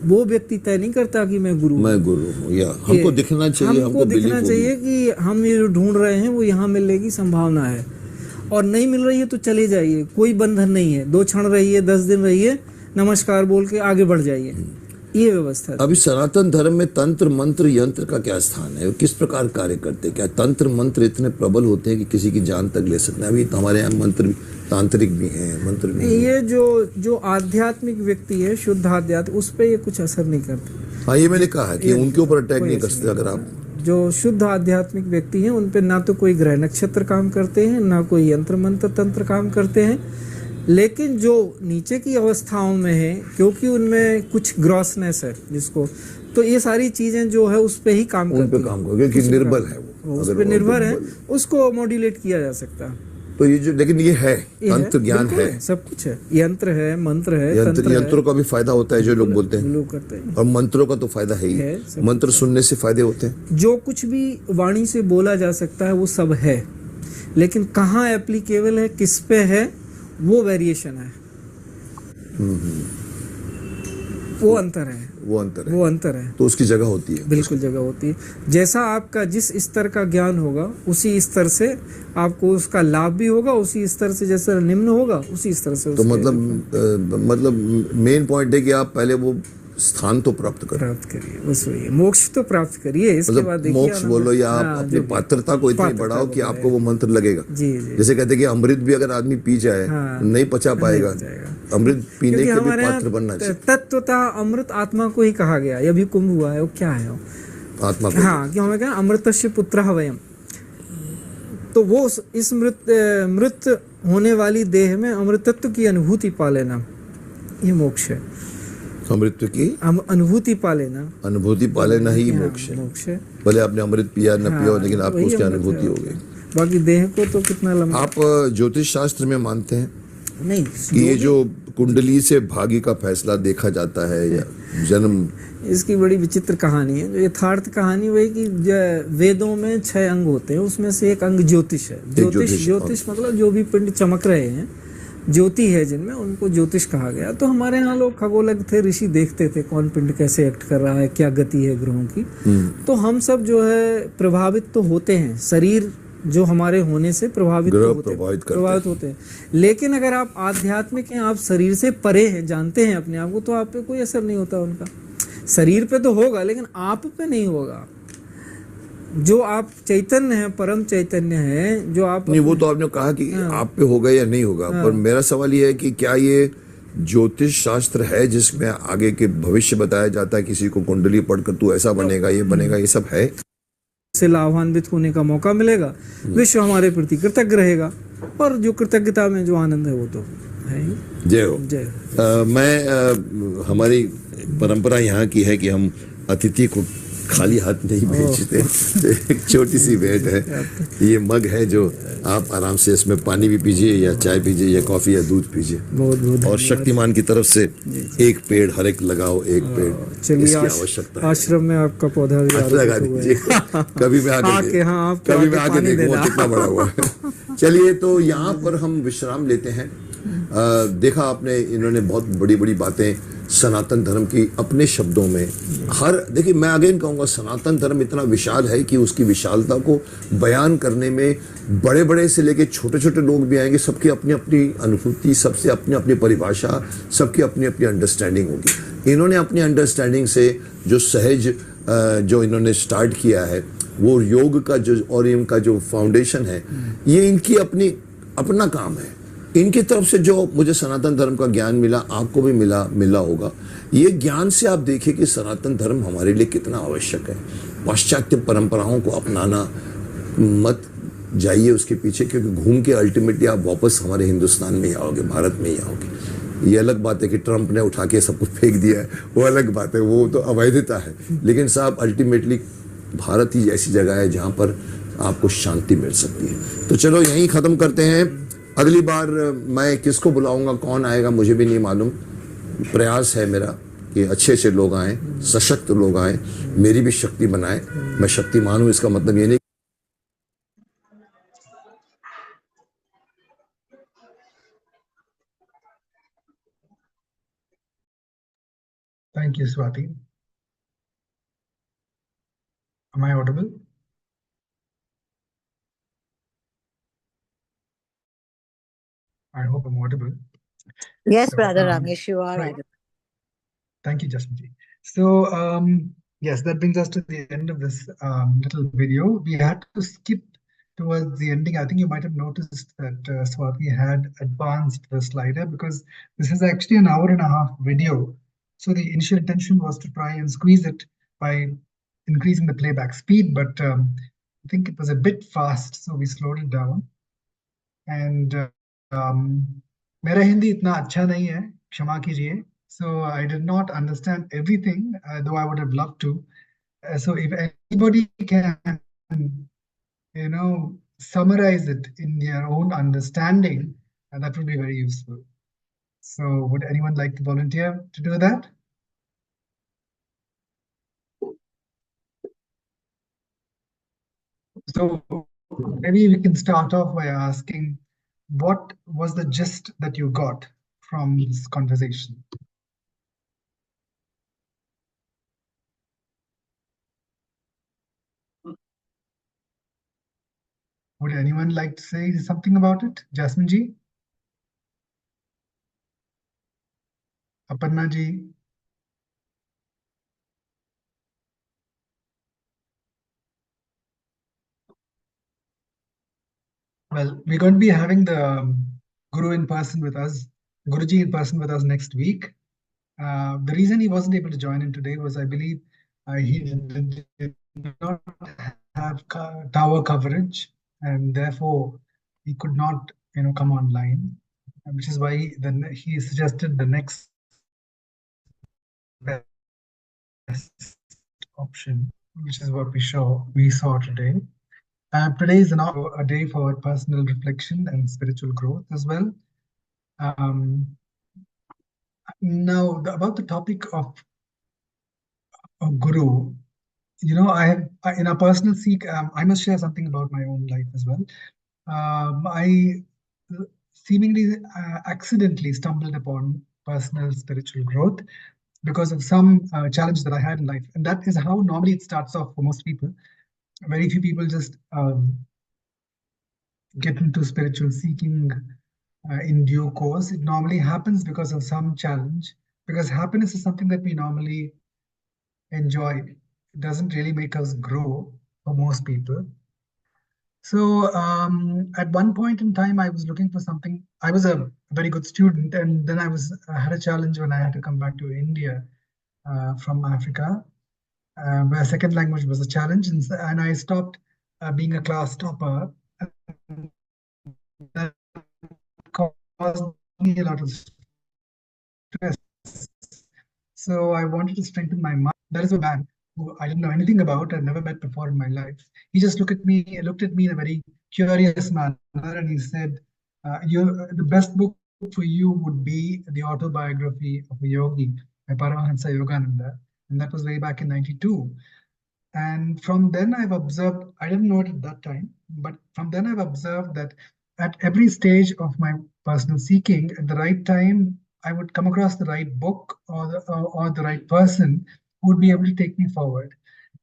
वो व्यक्ति तय नहीं करता कि मैं गुरु हूँ। मैं गुरु हूँ, या हमको दिखना चाहिए, हमको दिखना चाहिए कि हम ये जो ढूंढ रहे हैं वो यहाँ मिलने की संभावना है, और नहीं मिल रही है तो चले जाइए, कोई बंधन नहीं है। 2 क्षण रहिए, 10 दिन रहिए, नमस्कार बोल के आगे बढ़ जाइए, ये व्यवस्था है। अभी सनातन धर्म में तंत्र मंत्र यंत्र का क्या स्थान है, किस प्रकार कार्य करते हैं? क्या तंत्र मंत्र इतने प्रबल होते हैं कि किसी की जान तक ले सकते हैं? अभी तो हमारे यहाँ मंत्र भी, तांत्रिक भी हैं, मंत्र भी हैं। ये जो आध्यात्मिक व्यक्ति है, शुद्ध आध्यात्म, उस पर ये कुछ असर नहीं करते। हाँ, ये मैंने कहा है कि उनके ऊपर अटैक नहीं कर सकते। अगर आप जो शुद्ध आध्यात्मिक व्यक्ति हैं उन पे ना तो कोई ग्रह नक्षत्र काम करते हैं, ना कोई यंत्र मंत्र तंत्र काम करते हैं, लेकिन जो नीचे की अवस्थाओं में है, क्योंकि उनमें कुछ ग्रॉसनेस है जिसको, तो ये सारी चीजें जो है उस पे ही काम उन करती पे हैं। काम करोगे कि निर्बल है वो, उस अगर पे वो निर्भर है, निर्बल उसको मॉड्यूलेट किया जा सकता है। तो ये जो, लेकिन ये है ये तंत्र ज्ञान बिल्कुल है, सब कुछ है, यंत्र है, मंत्र है, तंत्र यंत्रों का भी फायदा होता है जो लोग बोलते हैं, लोग करते हैं। और मंत्रों का तो फायदा है है, ही। सब मंत्र सुनने से फायदे होते हैं। जो कुछ भी वाणी से बोला जा सकता है वो सब है, लेकिन कहाँ एप्लीकेबल है, किस पे है, वो वेरिएशन है, वो अंतर है, वो अंतर है, वो अंतर है। तो उसकी जगह होती है। बिल्कुल जगह होती है। जैसा आपका जिस स्तर का ज्ञान होगा उसी स्तर से आपको उसका लाभ भी होगा, उसी स्तर से जैसा निम्न होगा उसी स्तर से तो उसके मतलब मेन पॉइंट है कि आप पहले वो स्थान तो प्राप्त करें, प्राप्त करिए, बस वही है। मोक्ष तो प्राप्त करिए, इसके बाद मतलब देखिए मोक्ष बोलो या आप हाँ, अपनी जो भी। पात्रता को इतनी पात्रता बढ़ाओ को कि आपको वो मंत्र लगेगा। जी जी, जैसे कहते हैं कि अमृत भी अगर आदमी पी जाए हाँ, नहीं पचा पाएगा, जाएगा। अमृत पीने क्योंकि के भी हमारे पात्र यहाँ बनना चाहिए। तत्वतः अमृत आत्मा को ही कहा गया, ये भी कुंभ हुआ है, वो क्या है वो? आत्मा को हाँ, क्यों हमें क्या अमृतस्य पुत्रः वयम्, तो वो इस मृत होने वाली देह में अमृतत्व की अनुभूति पा लेना, ये मोक्ष है। अमृत की अनुभूति पा लेना, अनुभूति पा लेना ही हाँ, मोक्ष है। मोक्ष है। भले आपने अमृत पिया न पिया हो, हाँ, लेकिन आपको वही उसकी अमृत अनुभूति है। हो गई। बाकी देह को तो कितना लंबा आप ज्योतिष शास्त्र में मानते हैं नहीं, कि ये जो कुंडली से भाग्य का फैसला देखा जाता है या जन्म, इसकी बड़ी विचित्र कहानी है। जो यथार्थ कहानी वही कि वेदों में 6 अंग होते हैं, उसमें से एक अंग ज्योतिष है। ज्योतिष मतलब जो भी पिंड चमक रहे हैं, ज्योति है जिनमें, उनको ज्योतिष कहा गया। तो हमारे यहाँ लोग खगोलज्ञ थे, ऋषि देखते थे कौन पिंड कैसे एक्ट कर रहा है, क्या गति है ग्रहों की। तो हम सब जो है प्रभावित तो होते हैं, शरीर जो हमारे होने से प्रभावित तो होते हैं, प्रभावित होते हैं। लेकिन अगर आप आध्यात्मिक हैं, आप शरीर से परे हैं, जानते हैं अपने आप को, तो आप पे कोई असर नहीं होता उनका। शरीर पे तो होगा लेकिन आप पे नहीं होगा। जो आप चैतन्य है, परम चैतन्य है, जो आप नहीं, वो तो आपने कहा कि आप पे होगा या नहीं होगा, पर मेरा सवाल ये है कि क्या ये ज्योतिष शास्त्र है जिसमें आगे के भविष्य बताया जाता है, किसी को कुंडली पढ़कर तू ऐसा बनेगा, ये बनेगा, ये सब है? से लाभान्वित होने का मौका मिलेगा, विश्व हमारे प्रति कृतज्ञ रहेगा, और जो कृतज्ञता में जो आनंद है वो तो है। जय हो। जय हो। हमारी परंपरा यहाँ की है कि हम अतिथि को खाली हाथ नहीं भेजते। एक छोटी सी भेंट है, ये मग है जो आप आराम से इसमें पानी भी पीजिए या चाय पीजिए या कॉफी या दूध पीजिए। बहुत बहुत और शक्तिमान की तरफ से एक पेड़ हर एक लगाओ, एक पेड़, चलिए इसकी आवश्यकता है। आश्रम में आपका पौधा भी लगा आरोपित हुआ दीजिए। है। कभी मैं आकर आके, हाँ, आपको कभी आके मैं आके पानी देखूंगा देना। कितना बड़ा हुआ है। चलिए, तो यहाँ पर हम विश्राम लेते हैं। देखा आपने, इन्होंने बहुत बड़ी बड़ी बातें सनातन धर्म की अपने शब्दों में देखिए, मैं अगेन कहूँगा, सनातन धर्म इतना विशाल है कि उसकी विशालता को बयान करने में बड़े बड़े से लेके छोटे छोटे लोग भी आएंगे। सबकी अपनी अपनी अनुभूति, सबसे अपनी अपनी परिभाषा, सबकी अपनी अपनी अंडरस्टैंडिंग होगी। इन्होंने अपनी अंडरस्टैंडिंग से जो सहज जो इन्होंने स्टार्ट किया है, वो योग का जो और इनका जो फाउंडेशन है, ये इनकी अपना काम है। इनकी तरफ से जो मुझे सनातन धर्म का ज्ञान मिला, आपको भी मिला होगा। ये ज्ञान से आप देखिए कि सनातन धर्म हमारे लिए कितना आवश्यक है। पाश्चात्य परंपराओं को अपनाना मत जाइए उसके पीछे, क्योंकि घूम के अल्टीमेटली आप वापस हमारे हिंदुस्तान में ही आओगे, भारत में ही आओगे। ये अलग बात है कि ट्रंप ने उठा के सब कुछ फेंक दिया है, वो अलग बात है, वो तो अवैधता है। लेकिन साहब, अल्टीमेटली भारत ही ऐसी जगह है जहां पर आपको शांति मिल सकती है। तो चलो यहीं खत्म करते हैं। अगली बार मैं किसको बुलाऊंगा, कौन आएगा, मुझे भी नहीं मालूम। प्रयास है मेरा कि अच्छे अच्छे लोग आए, सशक्त लोग आए, मेरी भी शक्ति बनाए। मैं शक्तिमान हूं, इसका मतलब ये नहीं। Thank you, Swati. Am I audible? I hope I'm audible. Yes, So, brother Ramesh, you are right. audible. Thank you, Jasmine. So, yes, that brings us to the end of this little video. We had to skip towards the ending. I think you might have noticed that Swati had advanced the slider because this is actually an hour and a half video. So the initial intention was to try and squeeze it by increasing the playback speed, but I think it was a bit fast, so we slowed it down. And मेरा हिंदी इतना अच्छा नहीं है, क्षमा कीजिए. So I did not understand everything, though I would have loved to. So if anybody can, summarize it in their own understanding, that would be very useful. So would anyone like to volunteer to do that? So maybe we can start off by asking, what was the gist that you got from this conversation? Would anyone like to say something about it? Jasmine ji? Aparna ji? Well, we're going to be having the Guru in person with us, Guruji in person with us next week. The reason he wasn't able to join in today was, I believe, he did not have tower coverage, and therefore he could not, come online, which is why he suggested the next best option, which is what we saw today. Today is a day for personal reflection and spiritual growth as well. Now, about the topic of Guru, in a personal seek, I must share something about my own life as well. I seemingly accidentally stumbled upon personal spiritual growth because of some challenge that I had in life. And that is how normally it starts off for most people. Very few people just get into spiritual seeking in due course. It normally happens because of some challenge, because happiness is something that we normally enjoy. It doesn't really make us grow for most people. So at one point in time, I was looking for something. I was a very good student, and then I had a challenge when I had to come back to India from Africa. My second language was a challenge, and I stopped being a class topper. That caused me a lot of stress. So I wanted to strengthen my mind. That is a man who I didn't know anything about and never met before in my life. He just looked at me in a very curious manner, and he said, the best book for you would be the autobiography of a yogi by Paramahansa Yogananda. And that was way back in 92. And from then I've observed, I didn't know it at that time, but from then I've observed that at every stage of my personal seeking, at the right time, I would come across the right book or the right person who would be able to take me forward.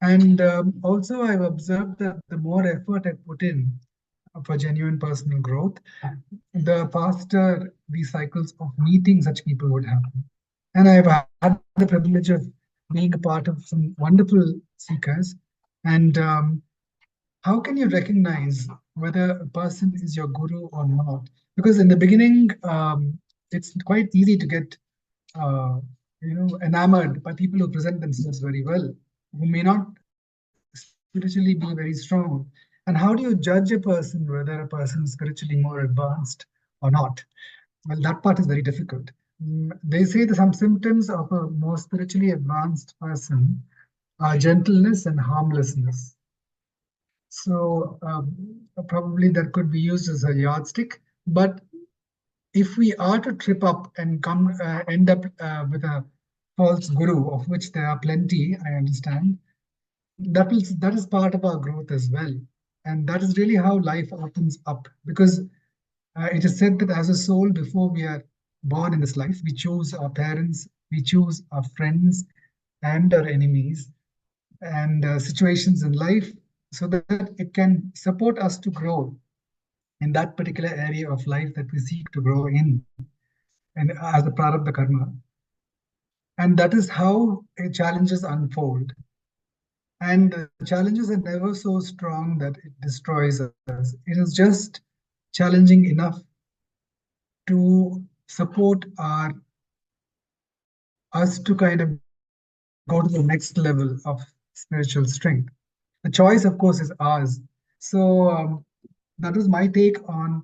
And also I've observed that the more effort I put in for genuine personal growth, the faster these cycles of meeting such people would happen. And I've had the privilege of being a part of some wonderful seekers. And how can you recognize whether a person is your guru or not? Because in the beginning, it's quite easy to get enamored by people who present themselves very well, who may not spiritually be very strong. And how do you judge a person whether a person is spiritually more advanced or not? Well, that part is very difficult. They say that some symptoms of a more spiritually advanced person are gentleness and harmlessness. So probably that could be used as a yardstick. But if we are to trip up and end up with a false guru, of which there are plenty, I understand, that is part of our growth as well. And that is really how life opens up. Because it is said that as a soul, before we are born in this life, we choose our parents, we choose our friends and our enemies and situations in life so that it can support us to grow in that particular area of life that we seek to grow in, and as a part of the karma. And that is how challenges unfold. And the challenges are never so strong that it destroys us. It is just challenging enough to support us to kind of go to the next level of spiritual strength. The choice, of course, is ours. So that was my take on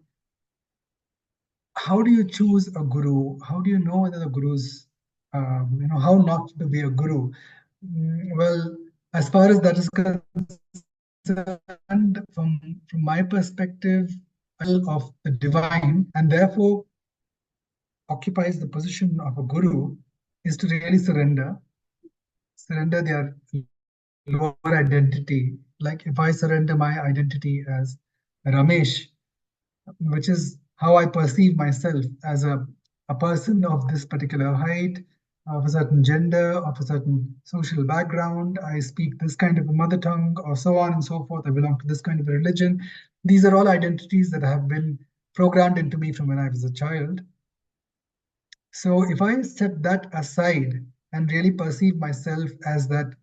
how do you choose a guru? How do you know whether the guru's, how not to be a guru? Well, as far as that is concerned, from my perspective, of the divine, and therefore occupies the position of a guru, is to really surrender their lower identity. Like if I surrender my identity as Ramesh, which is how I perceive myself as a person of this particular height, of a certain gender, of a certain social background, I speak this kind of a mother tongue, or so on and so forth, I belong to this kind of a religion. These are all identities that have been programmed into me from when I was a child. So if I set that aside and really perceive myself as that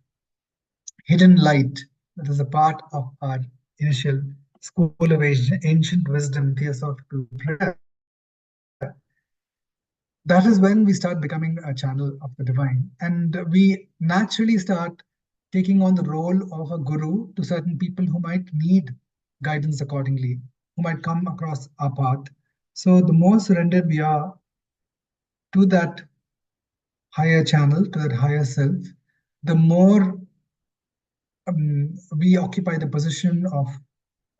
hidden light that is a part of our initial school of ancient wisdom, theosophical prayer, that is when we start becoming a channel of the divine. And we naturally start taking on the role of a guru to certain people who might need guidance accordingly, who might come across our path. So the more surrendered we are to that higher channel, to that higher self, the more we occupy the position of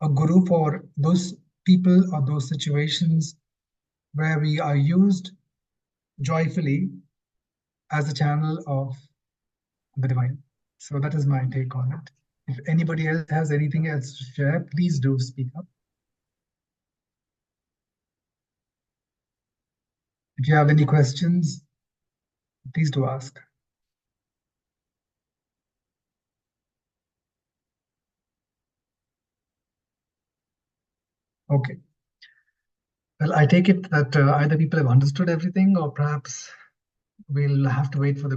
a guru for those people or those situations where we are used joyfully as a channel of the divine. So that is my take on it. If anybody else has anything else to share, please do speak up. If you have any questions, please do ask. Okay. Well, I take it that either people have understood everything, or perhaps we'll have to wait for the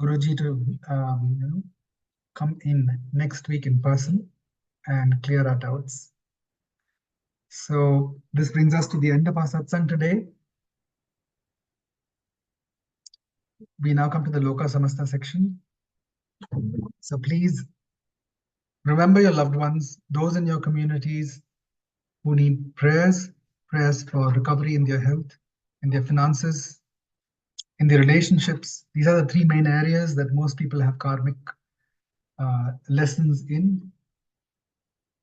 Guruji to come in next week in person and clear our doubts. So this brings us to the end of our satsang today. We now come to the Loka Samasta section. So please remember your loved ones, those in your communities who need prayers for recovery in their health, in their finances, in their relationships. These are the three main areas that most people have karmic lessons in.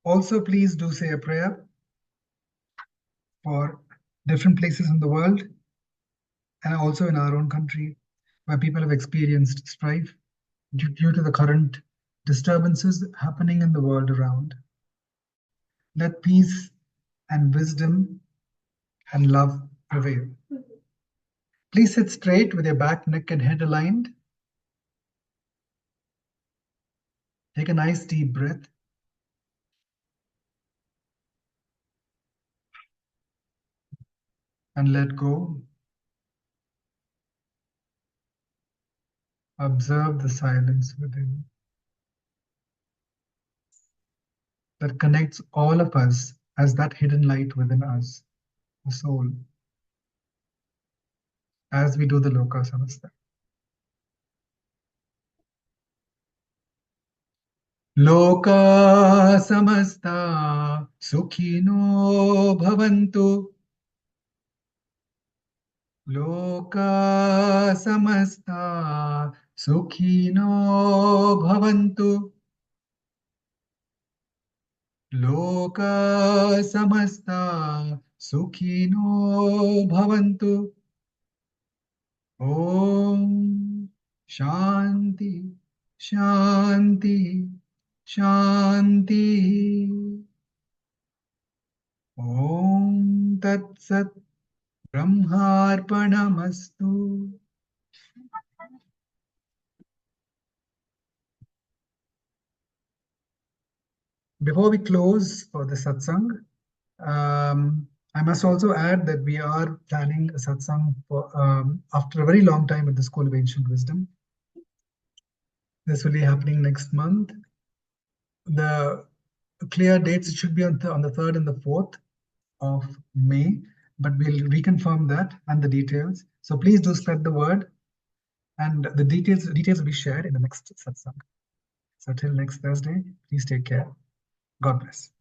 Also, please do say a prayer for different places in the world and also in our own country where people have experienced strife due to the current disturbances happening in the world around. Let peace and wisdom and love prevail. Please sit straight with your back, neck, and head aligned. Take a nice deep breath. And let go. Observe the silence within that connects all of us as that hidden light within us, the soul, as we do the Loka Samasta. Loka Samasta Sukhino Bhavantu. Loka Samasta Sukhino Bhavantu. Loka Samasta Sukhino Bhavantu. Om Shanti Shanti Shanti. Om Tat Sat Brahmarpanamastu. Before we close for the satsang, I must also add that we are planning a satsang for, after a very long time at the School of Ancient Wisdom. This will be happening next month. The clear dates, it should be on the 3rd and the 4th of May, but we'll reconfirm that and the details. So please do spread the word, and the details will be shared in the next satsang. So till next Thursday, please take care. God bless.